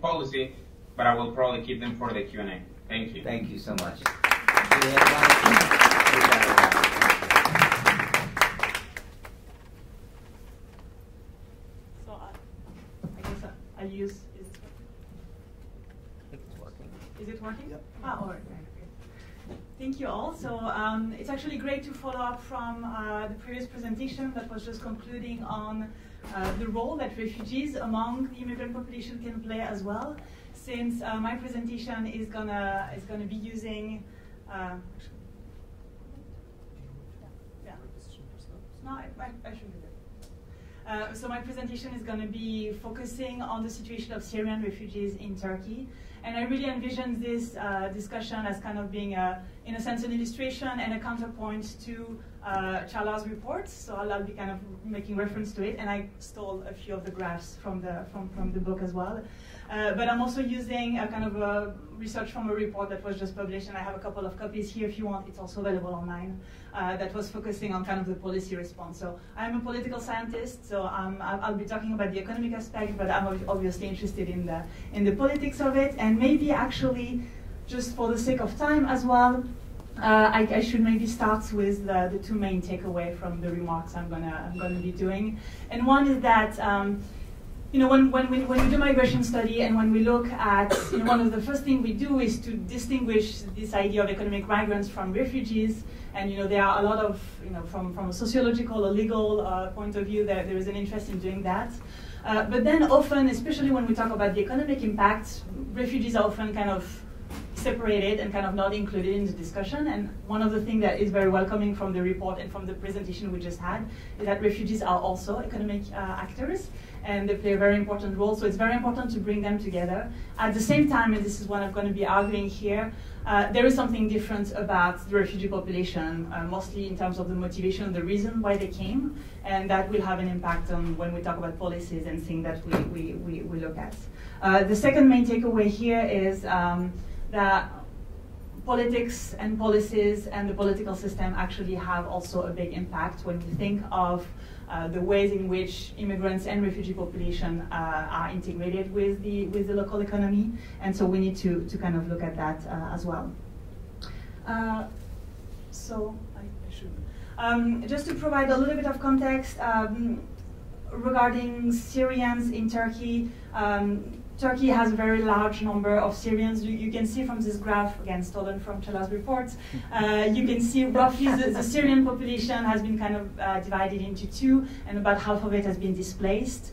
but I will probably keep them for the Q&A. Thank you. Thank you so much. So I guess I use, is it working? Yep. All right. Thank you all. So it's actually great to follow up from the previous presentation that was just concluding on the role that refugees among the immigrant population can play as well. Since my presentation is gonna be using I should do that. So my presentation is going to be focusing on the situation of Syrian refugees in Turkey. And I really envision this discussion as kind of being, in a sense, an illustration and a counterpoint to Chala's report, so I'll be kind of making reference to it, and I stole a few of the graphs from the book as well. But I'm also using a kind of a research from a report that was just published, and I have a couple of copies here if you want. It's also available online. That was focusing on kind of the policy response. So I'm a political scientist, so I'll be talking about the economic aspect, but I'm obviously interested in the politics of it, and maybe actually, just for the sake of time as well, I should maybe start with the two main takeaways from the remarks I'm gonna be doing. And one is that when we do migration study and when we look at, one of the first things we do is to distinguish this idea of economic migrants from refugees. And there are a lot of, from a sociological or legal point of view, there is an interest in doing that. But then often, especially when we talk about the economic impact, refugees are often kind of separated and kind of not included in the discussion. And one of the things that is very welcoming from the report and from the presentation we just had is that refugees are also economic actors, and they play a very important role. So it's very important to bring them together. At the same time, and this is what I'm going to be arguing here, there is something different about the refugee population, mostly in terms of the motivation, the reason why they came, and that will have an impact on when we talk about policies and things that we look at. The second main takeaway here is that politics and policies and the political system actually have also a big impact when we think of the ways in which immigrants and refugee population are integrated with the local economy, and so we need to kind of look at that as well. So I should just to provide a little bit of context regarding Syrians in Turkey. Turkey has a very large number of Syrians. You can see from this graph, again stolen from Chala's report, you can see roughly the Syrian population has been kind of divided into two, and about half of it has been displaced.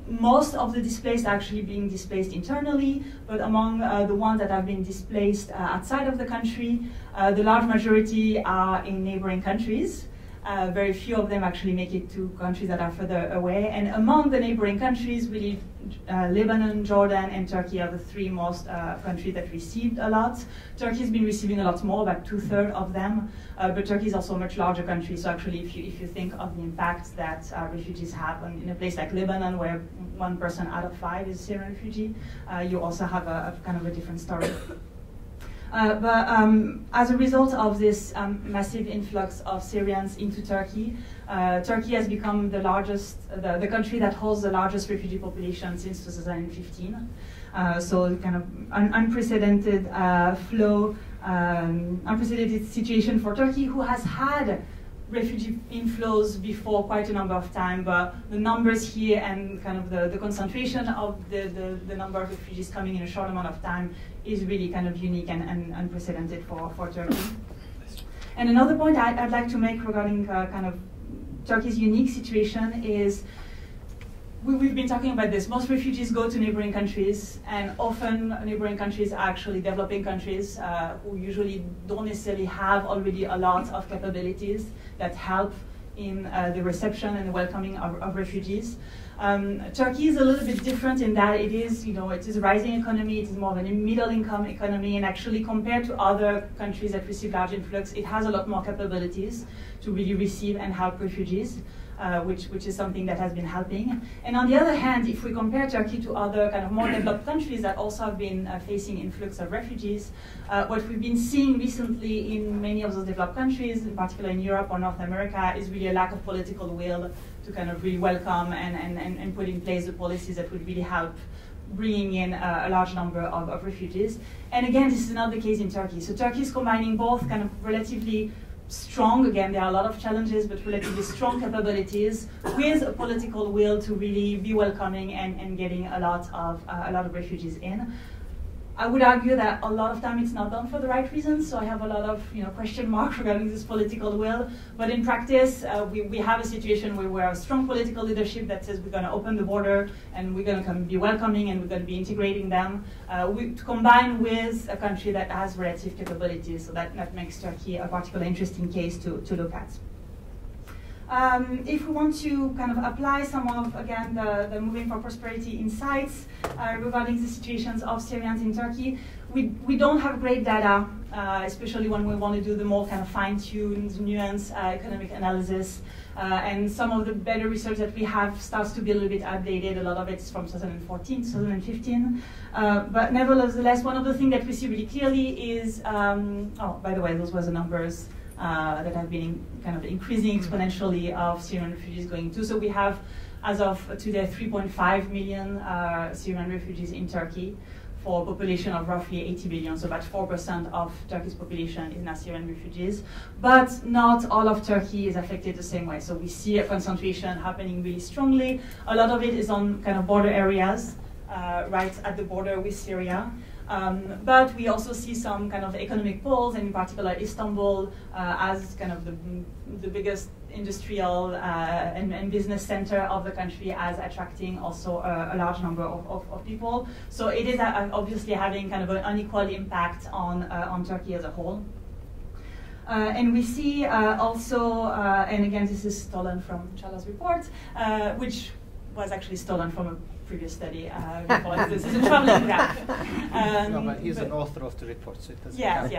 Most of the displaced are actually being displaced internally, but among the ones that have been displaced outside of the country, the large majority are in neighboring countries. Very few of them actually make it to countries that are further away. And among the neighboring countries, really, Lebanon, Jordan, and Turkey are the three most countries that received a lot. Turkey has been receiving a lot more, about 2/3 of them. But Turkey is also a much larger country. So actually, if you think of the impact that refugees have in a place like Lebanon, where 1 person out of 5 is a Syrian refugee, you also have a kind of a different story. But as a result of this massive influx of Syrians into Turkey, Turkey has become the largest, the country that holds the largest refugee population since 2015. So kind of unprecedented flow, unprecedented situation for Turkey, who has had refugee inflows before quite a number of time, but the numbers here and kind of the concentration of the number of refugees coming in a short amount of time is really kind of unique and unprecedented for Turkey. And another point I'd like to make regarding kind of Turkey's unique situation is we've been talking about this. Most refugees go to neighboring countries, and often neighboring countries are actually developing countries who usually don't necessarily have already a lot of capabilities that help in the reception and the welcoming of refugees. Turkey is a little bit different in that it is a rising economy. It is more of a middle-income economy, and actually compared to other countries that receive large influx, it has a lot more capabilities to really receive and help refugees. Which is something that has been helping. And on the other hand, if we compare Turkey to other kind of more developed countries that also have been facing influx of refugees, what we've been seeing recently in many of those developed countries, in particular in Europe or North America, is really a lack of political will to kind of really welcome and put in place the policies that would really help bringing in a large number of refugees. And again, this is not the case in Turkey. So Turkey is combining both kind of relatively strong, again, there are a lot of challenges, but relatively strong capabilities with a political will to really be welcoming and getting a lot of refugees in. I would argue that a lot of time it's not done for the right reasons, so I have a lot of question marks regarding this political will. But in practice, we have a situation where we have a strong political leadership that says we're going to open the border and we're going to be welcoming and we're going to be integrating them, combined with a country that has relative capabilities, so that makes Turkey a particularly interesting case to look at. If we want to kind of apply some of, again, the Moving for Prosperity insights regarding the situations of Syrians in Turkey, we don't have great data especially when we want to do the more kind of fine-tuned, nuanced economic analysis. And some of the better research that we have starts to be a little bit outdated. A lot of it is from 2014, 2015. But nevertheless, one of the things that we see really clearly is, oh, by the way, those were the numbers that have been kind of increasing exponentially of Syrian refugees going to. So we have, as of today, 3.5 million Syrian refugees in Turkey, for a population of roughly 80 billion, so about 4% of Turkey's population is now Syrian refugees. But not all of Turkey is affected the same way. So we see a concentration happening really strongly. A lot of it is on kind of border areas, right at the border with Syria. But we also see some kind of economic pulls, and in particular Istanbul as kind of the biggest industrial and business center of the country, as attracting also a large number of people. So it is obviously having kind of an unequal impact on Turkey as a whole. And we see also, and again this is stolen from Chala's report, which was actually stolen from a previous study before. This is a traveling graph. No, but he's an author of the report, so it doesn't count.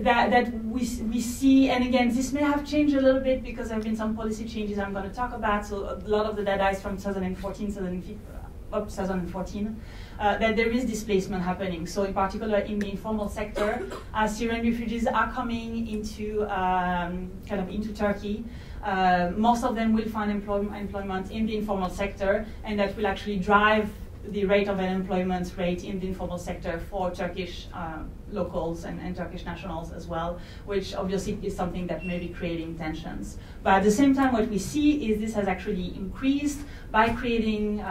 That we see, and again, this may have changed a little bit because there have been some policy changes I'm going to talk about. So a lot of the data is from 2014, 2014, that there is displacement happening. So in particular in the informal sector, Syrian refugees are coming into kind of into Turkey. Most of them will find employment in the informal sector, and that will actually drive the rate of unemployment rate in the informal sector for Turkish locals and Turkish nationals as well, which obviously is something that may be creating tensions. But at the same time, what we see is this has actually increased by creating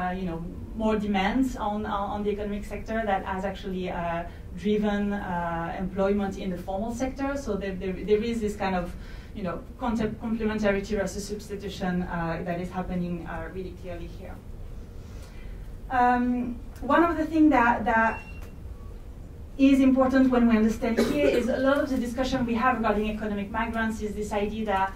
more demands on the economic sector that has actually driven employment in the formal sector. So there is this kind of complementarity versus substitution that is happening really clearly here. One of the things that is important when we understand here is a lot of the discussion we have regarding economic migrants is this idea that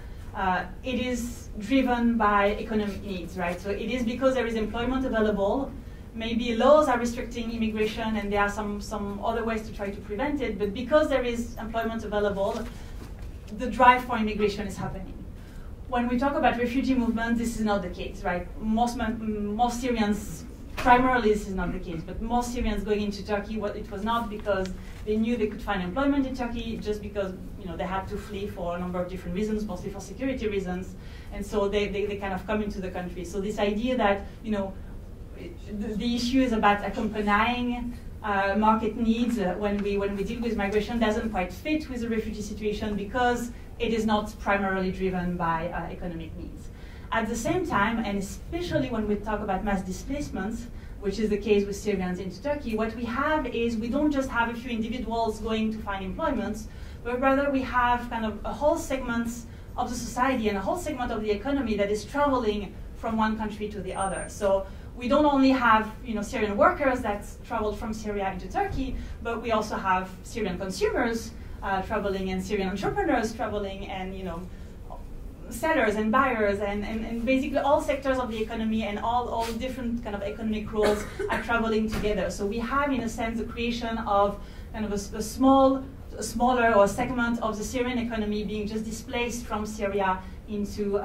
it is driven by economic needs, right? So it is because there is employment available. Maybe laws are restricting immigration and there are some other ways to try to prevent it, but because there is employment available, the drive for immigration is happening. When we talk about refugee movement, this is not the case, right? Most Syrians, primarily this is not the case, but most Syrians going into Turkey, it was not because they knew they could find employment in Turkey, just because they had to flee for a number of different reasons, mostly for security reasons, and so they kind of come into the country. So this idea that the issue is about accompanying market needs when we deal with migration doesn't quite fit with the refugee situation because it is not primarily driven by economic needs. At the same time, and especially when we talk about mass displacements, which is the case with Syrians into Turkey, what we have is we don't just have a few individuals going to find employment, but rather we have kind of a whole segment of the society and a whole segment of the economy that is traveling from one country to the other. So we don't only have Syrian workers that traveled from Syria into Turkey, but we also have Syrian consumers traveling and Syrian entrepreneurs traveling, and sellers and buyers and basically all sectors of the economy and all different kind of economic roles are traveling together. So we have, in a sense, the creation of kind of a smaller or segment of the Syrian economy being just displaced from Syria into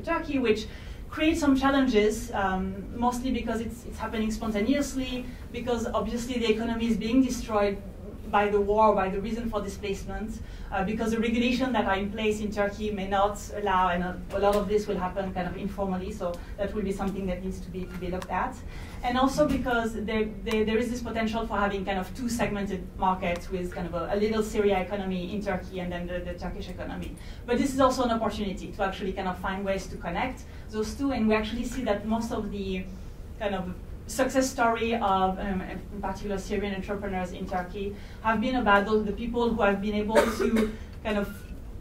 Turkey, which create some challenges, mostly because it's happening spontaneously, because obviously the economy is being destroyed by the war, by the reason for displacement, because the regulations that are in place in Turkey may not allow, and a lot of this will happen kind of informally, so that will be something that needs to be looked at. And also because there is this potential for having kind of two segmented markets with kind of a little Syria economy in Turkey and then the Turkish economy. But this is also an opportunity to actually kind of find ways to connect those two, and we actually see that most of the kind of success story of, in particular, Syrian entrepreneurs in Turkey have been about the people who have been able to kind of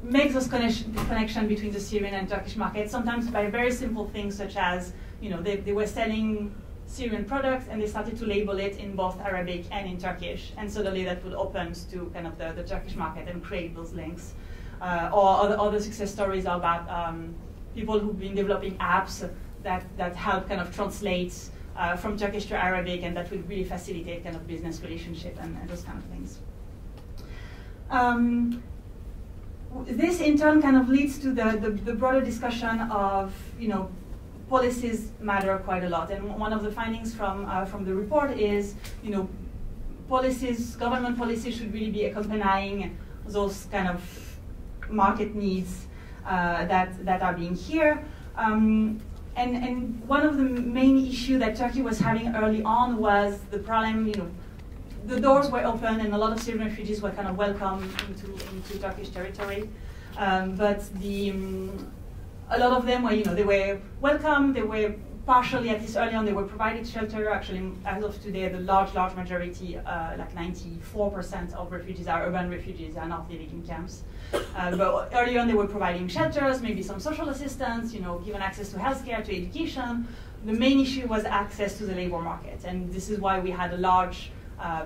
make those connection between the Syrian and Turkish markets, sometimes by very simple things such as, they were selling Syrian products and they started to label it in both Arabic and in Turkish, and suddenly that would open to kind of the Turkish market and create those links. Or other success stories are about people who've been developing apps that help kind of translate from Turkish to Arabic, and that would really facilitate kind of business relationship and those kind of things. This in turn kind of leads to the broader discussion of, policies matter quite a lot. And one of the findings from the report is, government policies should really be accompanying those kind of market needs that are being here. And one of the main issues that Turkey was having early on was the problem, the doors were open and a lot of Syrian refugees were kind of welcomed into Turkish territory. But a lot of them were, they were welcome, they were partially, at least early on, they were provided shelter. Actually, as of today, the large majority, like 94% of refugees are urban refugees, they are not living in camps. But early on, they were providing shelters, maybe some social assistance, given access to healthcare, to education. The main issue was access to the labor market, and this is why we had a large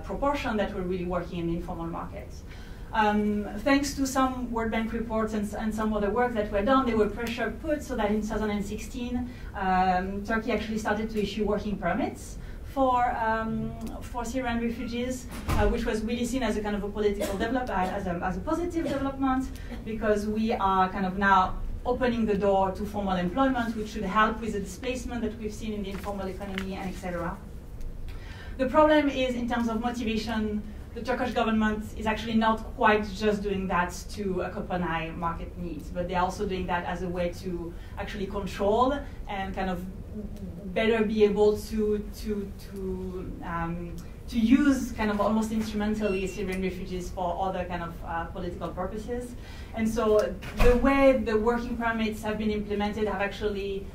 proportion that were really working in the informal markets. Thanks to some World Bank reports and some other work that were done, there were pressure put so that in 2016, Turkey actually started to issue working permits for Syrian refugees, which was really seen as a kind of a political as a positive development, because we are kind of now opening the door to formal employment, which should help with the displacement that we've seen in the informal economy, and etc. The problem is, in terms of motivation, the Turkish government is actually not quite just doing that to accompany market needs, but they're also doing that as a way to actually control and kind of better be able to use kind of almost instrumentally Syrian refugees for other kind of political purposes. And so the way the working permits have been implemented have actually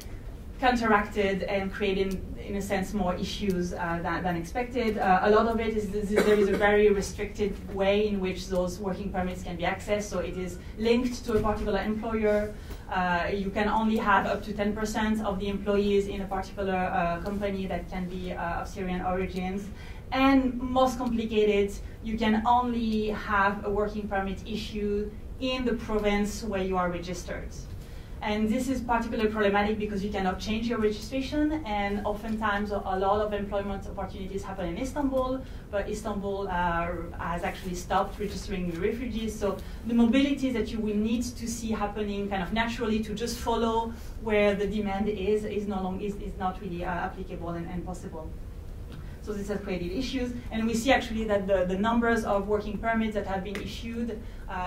counteracted and created, in a sense, more issues than expected. A lot of it is there is a very restricted way in which those working permits can be accessed. So it is linked to a particular employer. You can only have up to 10% of the employees in a particular company that can be of Syrian origins. And most complicated, you can only have a working permit issued in the province where you are registered. And this is particularly problematic because you cannot change your registration, and oftentimes a lot of employment opportunities happen in Istanbul, but Istanbul has actually stopped registering new refugees. So the mobility that you will need to see happening kind of naturally to just follow where the demand is not really applicable and possible. So this has created issues, and we see actually that the numbers of working permits that have been issued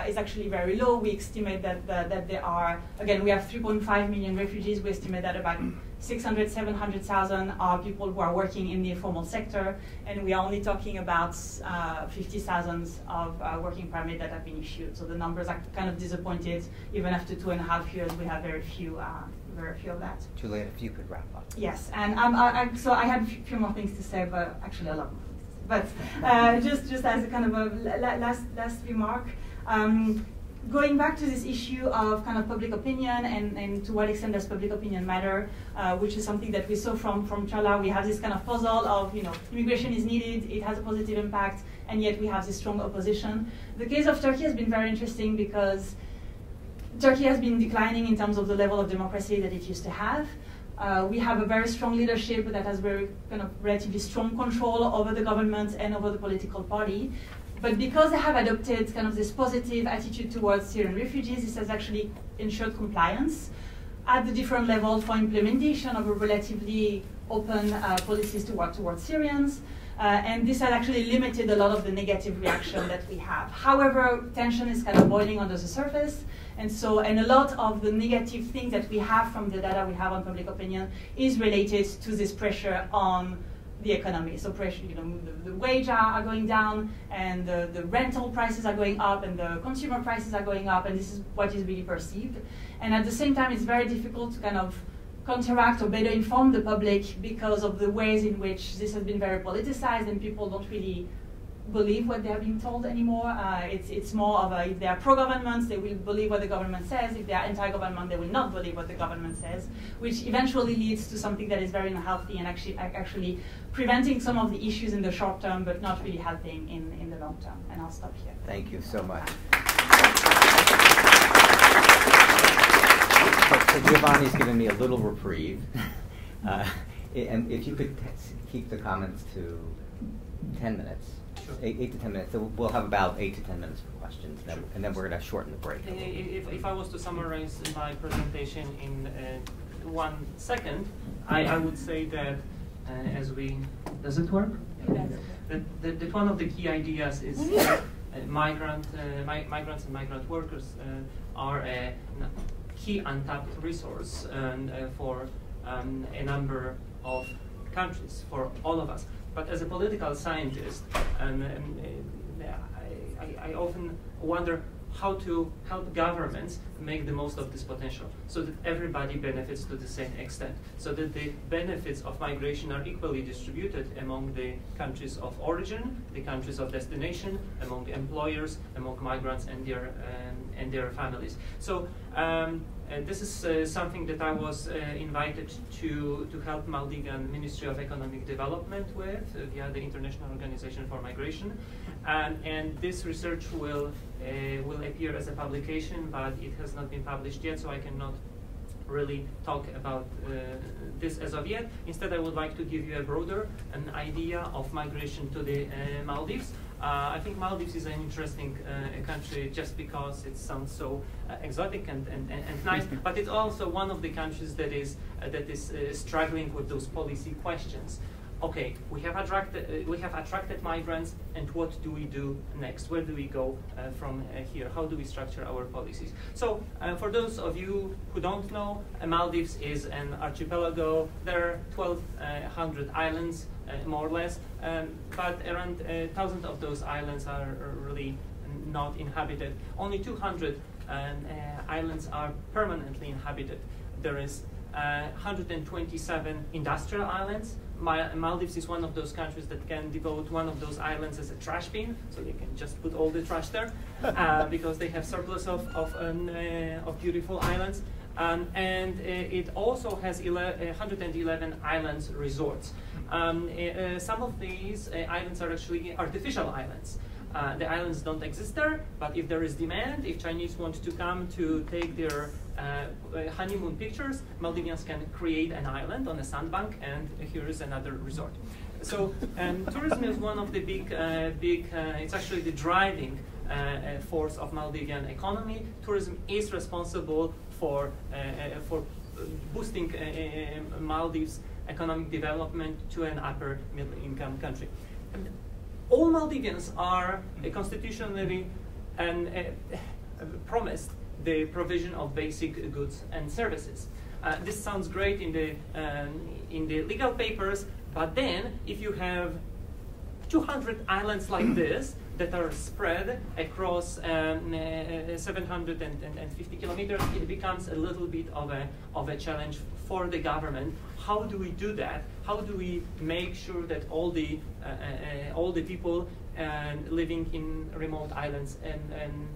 is actually very low. We estimate that there are, again, we have 3.5 million refugees. We estimate that about 600, 700,000 are people who are working in the informal sector, and we are only talking about 50,000 of working permits that have been issued. So the numbers are kind of disappointed. Even after 2.5 years, we have very few of that. Juliet, if you could wrap up. Yes, and so I had a few more things to say, but actually a lot more things to say. But just as a kind of a last remark, going back to this issue of kind of public opinion and to what extent does public opinion matter, which is something that we saw from Chala. We have this kind of puzzle of, immigration is needed, it has a positive impact, and yet we have this strong opposition. The case of Turkey has been very interesting because Turkey has been declining in terms of the level of democracy that it used to have. We have a very strong leadership that has very kind of relatively strong control over the government and over the political party. But because they have adopted kind of this positive attitude towards Syrian refugees, this has actually ensured compliance at the different levels for implementation of a relatively open policies towards Syrians. And this has actually limited a lot of the negative reaction that we have. However, tension is kind of boiling under the surface. And a lot of the negative things that we have from the data we have on public opinion is related to this pressure on the economy. So pressure, the wages are going down, and the rental prices are going up, and the consumer prices are going up, and this is what is really perceived. And at the same time, it's very difficult to kind of counteract or better inform the public because of the ways in which this has been very politicized, and people don't really believe what they are being told anymore. It's more of if they are pro-government, they will believe what the government says. If they are anti-government, they will not believe what the government says, which eventually leads to something that is very unhealthy and actually preventing some of the issues in the short term, but not really helping in the long term. And I'll stop here. Thank you so much. So Giovanni's given me a little reprieve. And if you could keep the comments to 10 minutes, Sure. 8 to 10 minutes, so we'll have about 8 to 10 minutes for questions, Sure. and then we're going to shorten the break. If I was to summarize my presentation in 1 second, I would say that does it work? That one of the key ideas is migrants and migrant workers are a key untapped resource for a number of countries, for all of us. But as a political scientist, I often wonder how to help governments make the most of this potential so that everybody benefits to the same extent, so that the benefits of migration are equally distributed among the countries of origin, the countries of destination, among employers, among migrants and their families. So this is something that I was invited to help Maldivian Ministry of Economic Development with via the International Organization for Migration, and this research will appear as a publication, but it has not been published yet, so I cannot really talk about this as of yet. Instead, I would like to give you a broader idea of migration to the Maldives. I think Maldives is an interesting country just because it sounds so exotic and nice, but it's also one of the countries that is struggling with those policy questions. Okay, we have attracted migrants, and what do we do next? Where do we go from here? How do we structure our policies? So, for those of you who don't know, Maldives is an archipelago. There are 1,200 islands, more or less, but around 1,000 of those islands are really not inhabited. Only 200 islands are permanently inhabited. There is 127 industrial islands. Maldives is one of those countries that can devote one of those islands as a trash bin, so they can just put all the trash there because they have surplus of beautiful islands. And it also has 111 islands resorts. Some of these islands are actually artificial islands. The islands don't exist there, but if there is demand, if Chinese want to come to take their honeymoon pictures, Maldivians can create an island on a sandbank, and here is another resort. So tourism is one of the big, it's actually the driving force of Maldivian economy. Tourism is responsible for boosting Maldives' economic development to an upper middle income country. All Maldivians are constitutionally promised the provision of basic goods and services. This sounds great in the legal papers, but then if you have 200 islands like this that are spread across 750 kilometers, it becomes a little bit of a challenge for the government. How do we do that? How do we make sure that all the people living in remote islands and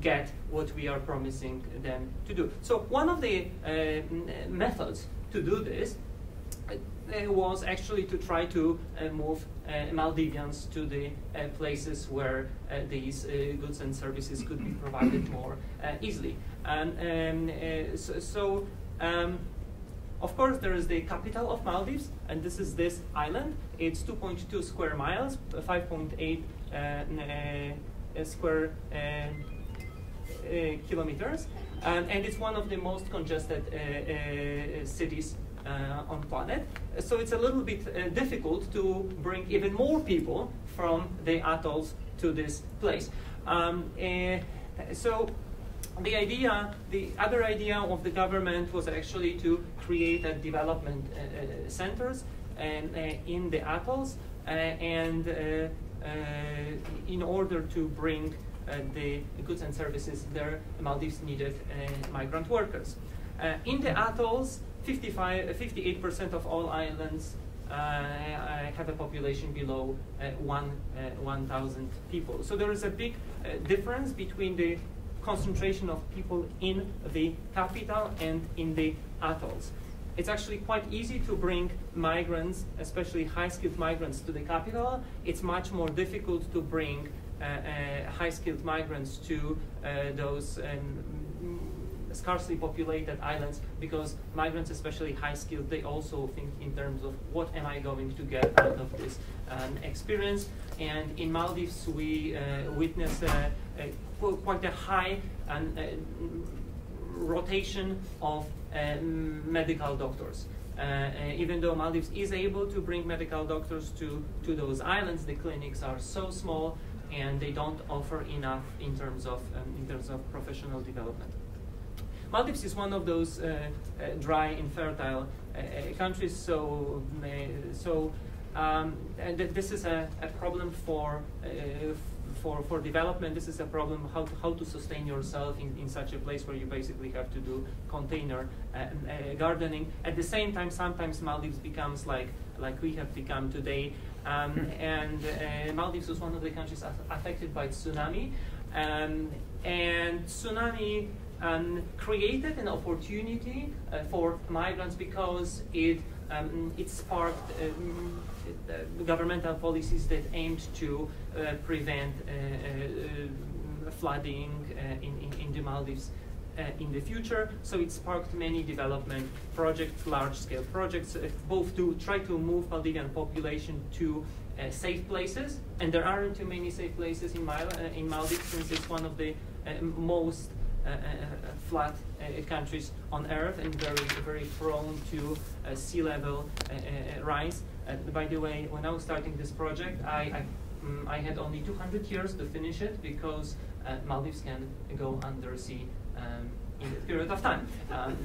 get what we are promising them to do? So one of the methods to do this was actually to try to move Maldivians to the places where these goods and services could be provided more easily. Of course, there is the capital of Maldives, and this is this island. It's 2.2 square miles, 5.8 square kilometers, and it's one of the most congested cities on planet. So it's a little bit difficult to bring even more people from the atolls to this place. So the other idea of the government was actually to create a development centers in the atolls, and in order to bring the goods and services there, Maldives needed migrant workers. In the atolls, 58% of all islands have a population below 1,000 people. So there is a big difference between the concentration of people in the capital and in the atolls. It's actually quite easy to bring migrants, especially high-skilled migrants, to the capital. It's much more difficult to bring high-skilled migrants to those scarcely populated islands, because migrants, especially high-skilled, they also think in terms of what am I going to get out of this experience. And in Maldives, we witness quite a high rotation of medical doctors. Even though Maldives is able to bring medical doctors to those islands, the clinics are so small and they don't offer enough in terms of professional development. Maldives is one of those dry, infertile countries, so and this is a problem for development. This is a problem how to sustain yourself in such a place where you basically have to do container gardening. At the same time, sometimes Maldives becomes like we have become today. And Maldives was one of the countries affected by tsunami, and tsunami created an opportunity for migrants because it sparked governmental policies that aimed to prevent flooding in the Maldives in the future. So it sparked many development projects, large-scale projects, both to try to move Maldivian population to safe places, and there aren't too many safe places in Maldives, since it's one of the most flat countries on earth and very prone to sea level rise. By the way, when I was starting this project, I had only 200 years to finish it, because Maldives can go under sea in a period of time,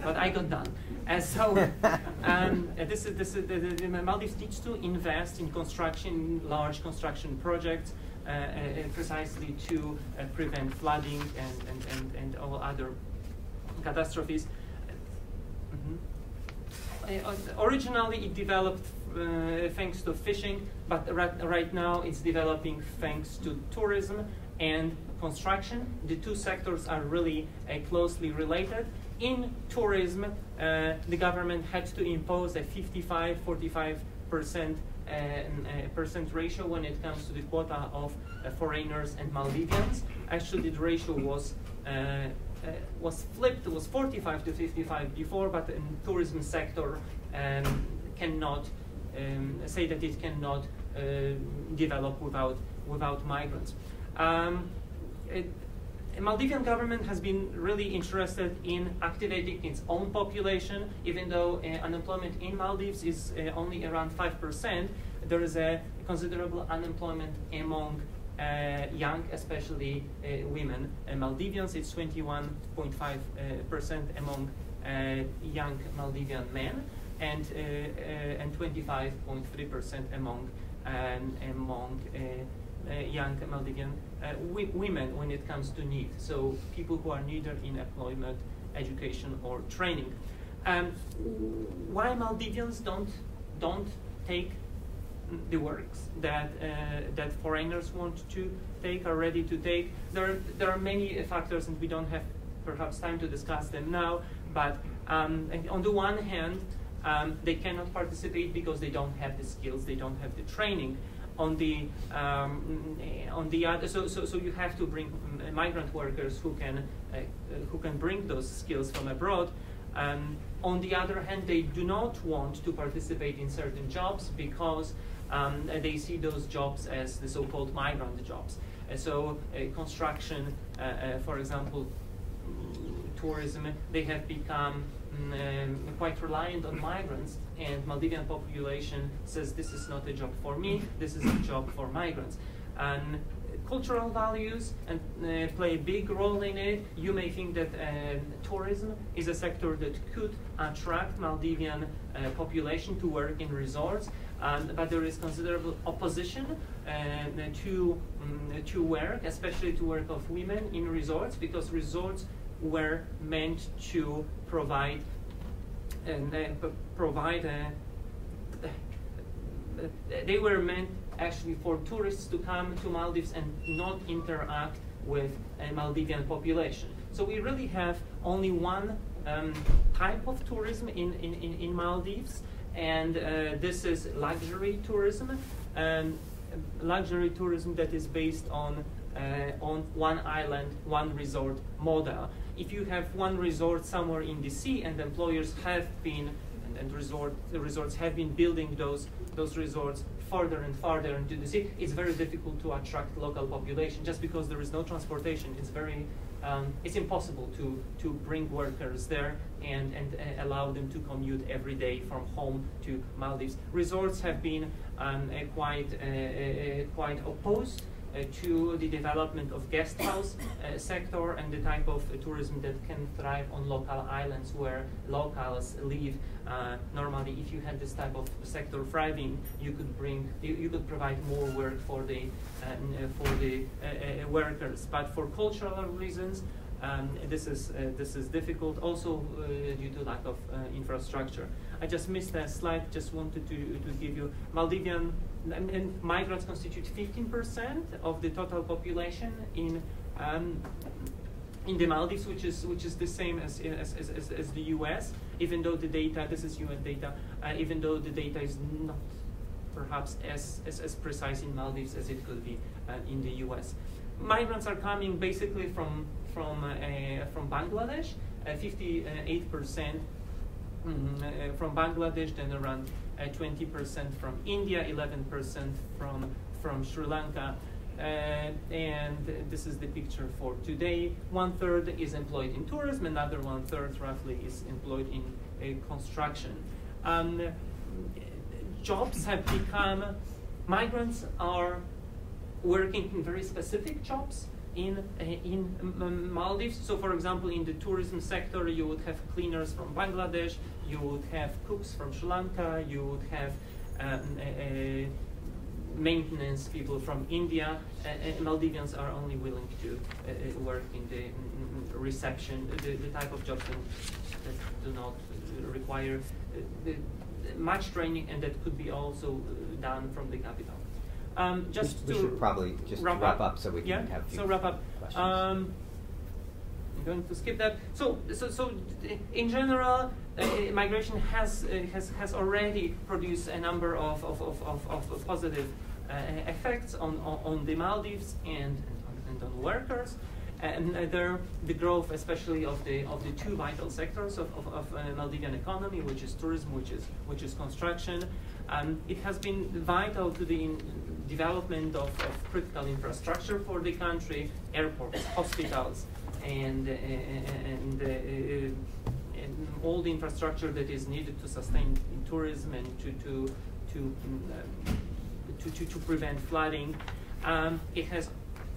but I got done. And so the Maldives needs to invest in construction, large construction projects, precisely to prevent flooding and all other catastrophes. Originally, it developed thanks to fishing, but right now it's developing thanks to tourism and construction. The two sectors are really closely related. In tourism, the government had to impose a 45% ratio when it comes to the quota of foreigners and Maldivians. Actually, the ratio was flipped. It was 45 to 55 before, but the tourism sector cannot say that it cannot develop without migrants. Maldivian government has been really interested in activating its own population. Even though unemployment in Maldives is only around 5%, there is a considerable unemployment among young, especially women. Maldivians, it's 21.5% among young Maldivian men, and 25.3% among young Maldivian women when it comes to need. So people who are neither in employment, education, or training. Why Maldivians don't take the works that foreigners want to take, are ready to take? There are many factors, and we don't have perhaps time to discuss them now. But on the one hand, they cannot participate because they don't have the skills, they don't have the training. On the other, so you have to bring migrant workers who can bring those skills from abroad. On the other hand, they do not want to participate in certain jobs because they see those jobs as the so-called migrant jobs. So construction, for example, tourism, they have become quite reliant on migrants, and Maldivian population says this is not a job for me, this is a job for migrants. And cultural values play a big role in it. You may think that tourism is a sector that could attract Maldivian population to work in resorts, but there is considerable opposition to work, especially to work of women in resorts, because resorts were meant to provide they were meant actually for tourists to come to Maldives and not interact with a Maldivian population. So we really have only one type of tourism in Maldives, and this is luxury tourism. luxury tourism that is based on one island, one resort model. If you have one resort somewhere in the sea, and employers have been the resorts have been building those resorts farther and farther into the sea, it's very difficult to attract local population just because there is no transportation. It's impossible to bring workers there and allow them to commute every day from home to Maldives. Resorts have been quite opposed to the development of guest house sector and the type of tourism that can thrive on local islands where locals live. Normally, if you had this type of sector thriving, you could provide more work for the workers. But for cultural reasons, this is difficult. Also due to lack of infrastructure. I just missed a slide. Just wanted to give you Maldivian. And migrants constitute 15% of the total population in the Maldives, which is the same as the U.S. Even though the data, this is UN data, even though the data is not perhaps as precise in Maldives as it could be in the U.S. Migrants are coming basically from Bangladesh, 58%. From Bangladesh, then around 20% from India, 11% from Sri Lanka, and this is the picture for today. 1/3 is employed in tourism, another 1/3 roughly is employed in construction. Jobs have become, migrants are working in very specific jobs in Maldives. So for example, in the tourism sector, you would have cleaners from Bangladesh, you would have cooks from Sri Lanka, you would have maintenance people from India. Maldivians are only willing to work in the reception, the type of jobs that do not require much training, and that could be also done from the capital. We should probably just wrap up so we can have a few questions. I'm going to skip that. So in general, migration has already produced a number of positive effects on the Maldives and on workers. And the growth, especially of the two vital sectors of Maldivian economy, which is tourism, which is construction, it has been vital to the development of critical infrastructure for the country, airports, hospitals, and all the infrastructure that is needed to sustain tourism and to prevent flooding. It has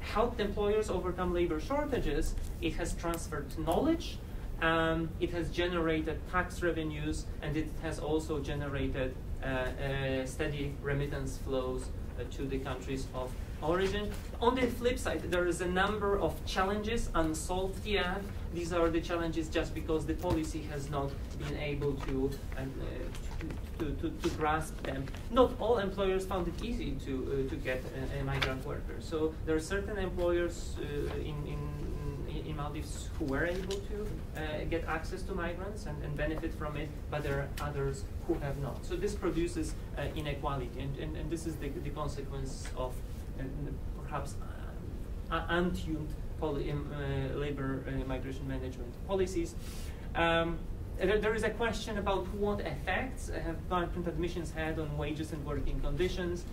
helped employers overcome labor shortages. It has transferred knowledge. It has generated tax revenues, and it has also generated steady remittance flows to the countries of origin. On the flip side, there is a number of challenges unsolved yet. These are the challenges just because the policy has not been able to grasp them. Not all employers found it easy to get a migrant worker. So there are certain employers in Maldives who were able to get access to migrants and benefit from it, but there are others who have not. So this produces inequality, and this is the consequence of perhaps untuned labor migration management policies. There is a question about what effects have migrant admissions had on wages and working conditions,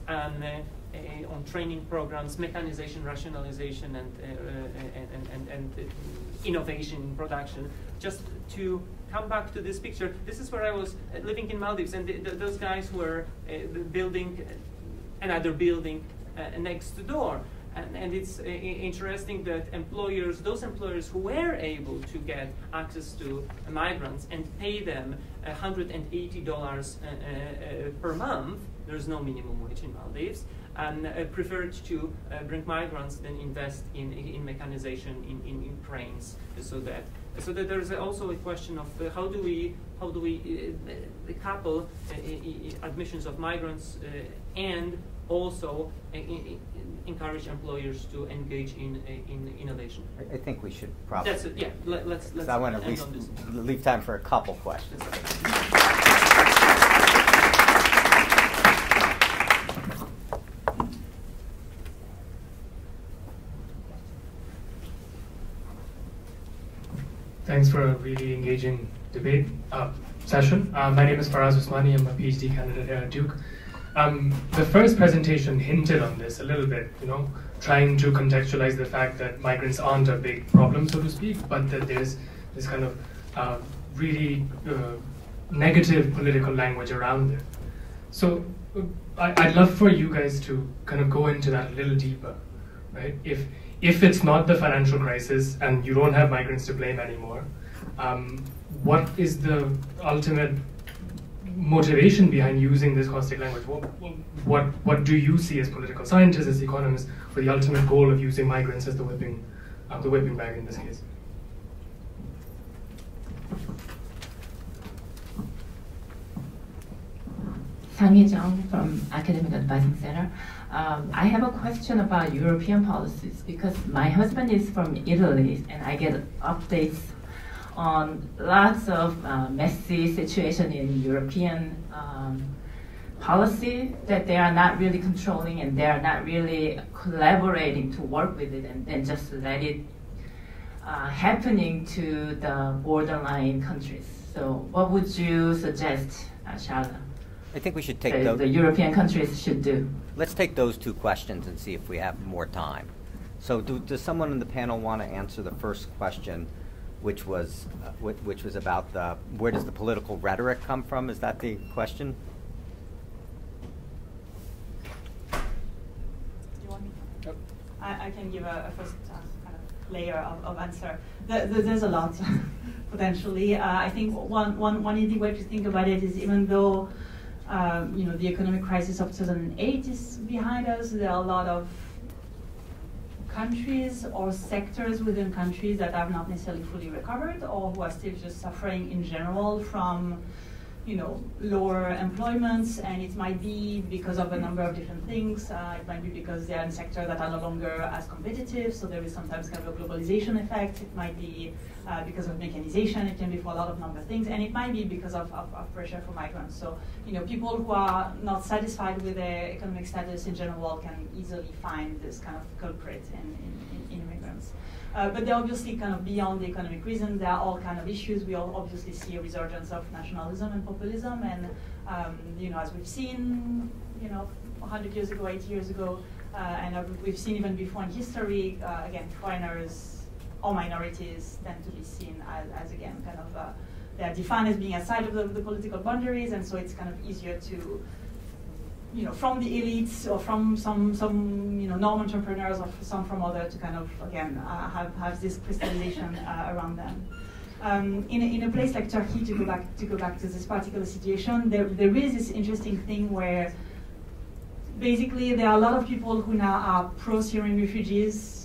on training programs, mechanization, rationalization, and innovation in production. Just to come back to this picture, this is where I was living in Maldives, and those guys were building another building next door. And it's interesting that those employers who were able to get access to migrants and pay them $180 per month, there's no minimum wage in Maldives, and preferred to bring migrants than invest in mechanization, in cranes, so that there's also a question of how do we couple admissions of migrants and also encourage employers to engage in innovation. I think we should probably. That's it. Yeah. Let's. I want to at least leave time for a couple questions. Thanks for a really engaging debate session. My name is Faraz Usmani. I'm a PhD candidate here at Duke. The first presentation hinted on this a little bit, trying to contextualize the fact that migrants aren't a big problem, so to speak, but that there's this kind of really negative political language around it. So I'd love for you guys to kind of go into that a little deeper, right? If it's not the financial crisis and you don't have migrants to blame anymore, what is the ultimate motivation behind using this caustic language? What do you see as political scientists, as economists, for the ultimate goal of using migrants as the whipping bag in this case? Sang Hee-jung from Academic Advising Center. I have a question about European policies because my husband is from Italy and I get updates on lots of messy situation in European policy that they are not really controlling and they are not really collaborating to work with it and just let it happening to the borderline countries. So what would you suggest, Charlotte? I think we should take those. The European countries should do. Let's take those two questions and see if we have more time. So does someone in the panel want to answer the first question, which was about where does the political rhetoric come from? Is that the question? Do you want me to? Yep. I can give a first kind of layer of answer. There's a lot, potentially. I think one easy way to think about it is even though the economic crisis of 2008 is behind us, there are a lot of countries or sectors within countries that have not necessarily fully recovered or who are still just suffering in general from lower employments, and it might be because of a number of different things. It might be because they are in sectors that are no longer as competitive, so there is sometimes kind of a globalization effect. It might be because of mechanization. It can be for a lot of number of things, and it might be because of pressure for migrants. So people who are not satisfied with their economic status in general can easily find this kind of culprit in immigrants. But they're obviously kind of beyond the economic reason. There are all kind of issues. We all obviously see a resurgence of nationalism and populism, and as we've seen, 100 years ago, 80 years ago, and we've seen even before in history. Again, foreigners or minorities tend to be seen as again kind of they're defined as being outside of the political boundaries, and so it's kind of easier to from the elites or from some normal entrepreneurs or some from other to kind of again have this crystallization around them. In a place like Turkey, to go back to this particular situation, there is this interesting thing where basically there are a lot of people who now are pro-Syrian refugees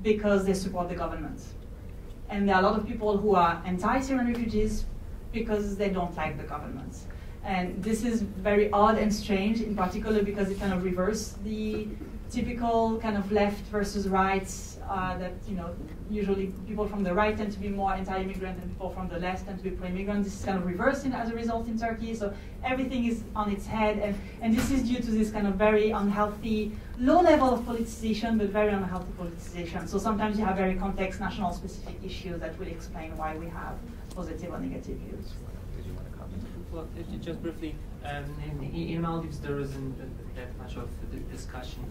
because they support the government, and there are a lot of people who are anti-Syrian refugees because they don't like the government. And this is very odd and strange, in particular because it kind of reverses the typical kind of left versus right that usually people from the right tend to be more anti-immigrant and people from the left tend to be pro-immigrant. This is kind of reversed as a result in Turkey. So everything is on its head, and this is due to this kind of very unhealthy, low level of politicization, but very unhealthy politicization. So sometimes you have very complex national specific issues that will explain why we have positive or negative views. Well, just briefly, in Maldives there isn't that much of the discussion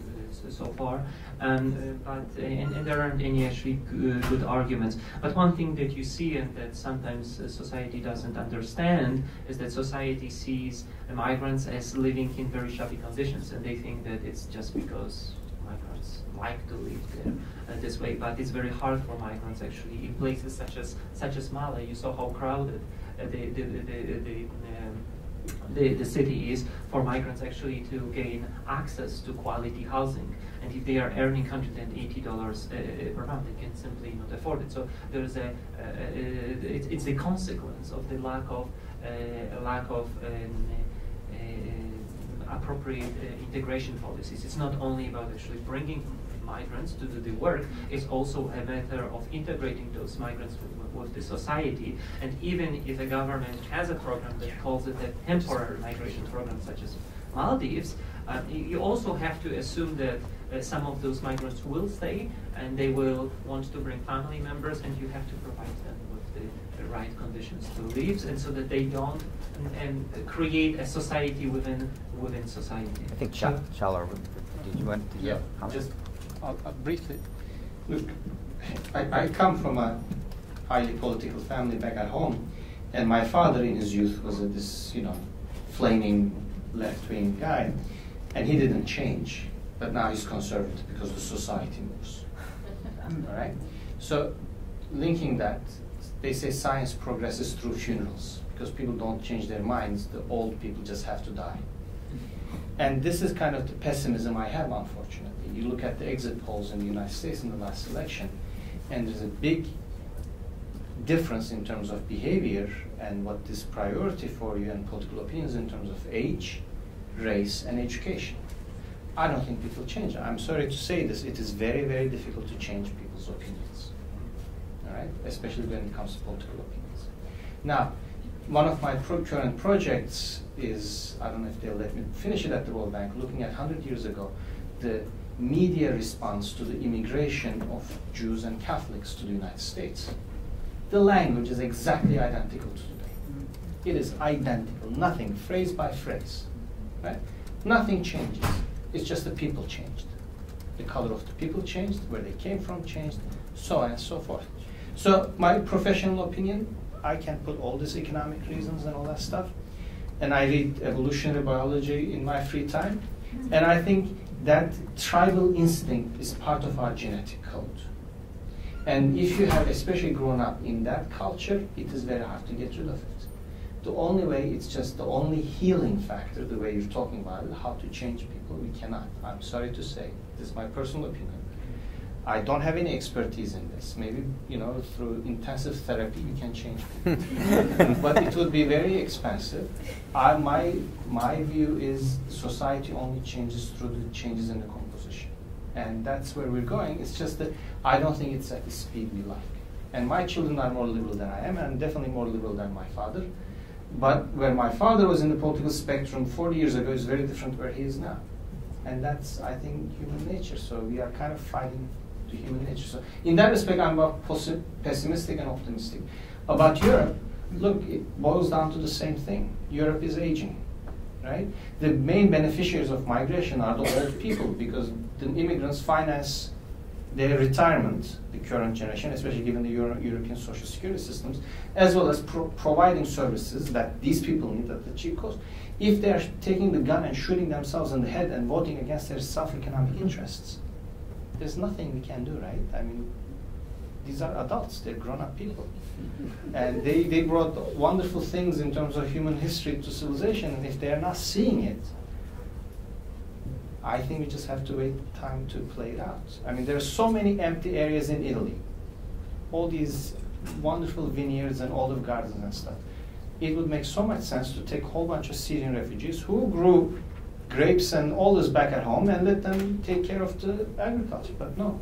so far, but there aren't any actually good arguments. But one thing that you see and that sometimes society doesn't understand is that society sees migrants as living in very shabby conditions, and they think that it's just because migrants like to live there this way. But it's very hard for migrants actually in places such as Mali. You saw how crowded the city is for migrants actually to gain access to quality housing, and if they are earning $180 per month, they can simply not afford it. So there is it's a consequence of the lack of appropriate integration policies. It's not only about actually bringing migrants to do the work, it's also a matter of integrating those migrants with the society. And even if a government has a program that calls it a temporary migration program, such as Maldives, you also have to assume that some of those migrants will stay and they will want to bring family members, and you have to provide them with the right conditions to live, and so that they don't and create a society within society. I think Chala, did you want to? Yeah, just I'll briefly. Look, I come from a highly political family back at home, and my father in his youth was this, flaming left-wing guy, and he didn't change, but now he's conservative because the society moves. All right? So, linking that, they say science progresses through funerals, because people don't change their minds, the old people just have to die. And this is kind of the pessimism I have, unfortunately. You look at the exit polls in the United States in the last election, and there's a big difference in terms of behavior and what is priority for you and political opinions in terms of age, race, and education. I don't think people change. I'm sorry to say this, it is very, very difficult to change people's opinions, all right? Especially when it comes to political opinions. Now, one of my current projects is, I don't know if they'll let me finish it at the World Bank, looking at 100 years ago, the media response to the immigration of Jews and Catholics to the United States. The language is exactly identical to today. It is identical, nothing, phrase by phrase, right? Nothing changes. It's just the people changed. The color of the people changed, where they came from changed, so on and so forth. So my professional opinion, I can put all these economic reasons and all that stuff, and I read evolutionary biology in my free time, and I think that tribal instinct is part of our genetic code. And if you have especially grown up in that culture, it is very hard to get rid of it. The only way, it's just the only healing factor, the way you're talking about it, how to change people, we cannot. I'm sorry to say, this is my personal opinion. I don't have any expertise in this. Maybe, through intensive therapy, you can change people. But it would be very expensive. My view is society only changes through the changes in the composition. And that's where we're going. It's just that I don't think it's at the speed we like. And my children are more liberal than I am, and I'm definitely more liberal than my father. But where my father was in the political spectrum 40 years ago is very different where he is now. And that's, I think, human nature. So we are kind of fighting to human nature. So in that respect, I'm both pessimistic and optimistic. About Europe, look, it boils down to the same thing. Europe is aging, right? The main beneficiaries of migration are the old people, because the immigrants finance their retirement, the current generation, especially given the European social security systems, as well as providing services that these people need at the cheap cost. If they're taking the gun and shooting themselves in the head and voting against their self-economic interests, there's nothing we can do, right? I mean, these are adults, they're grown-up people. And they brought wonderful things in terms of human history to civilization, and if they're not seeing it, I think we just have to wait time to play it out. I mean, there are so many empty areas in Italy, all these wonderful vineyards and olive gardens and stuff. It would make so much sense to take a whole bunch of Syrian refugees who grew grapes and all this back at home and let them take care of the agriculture. But no,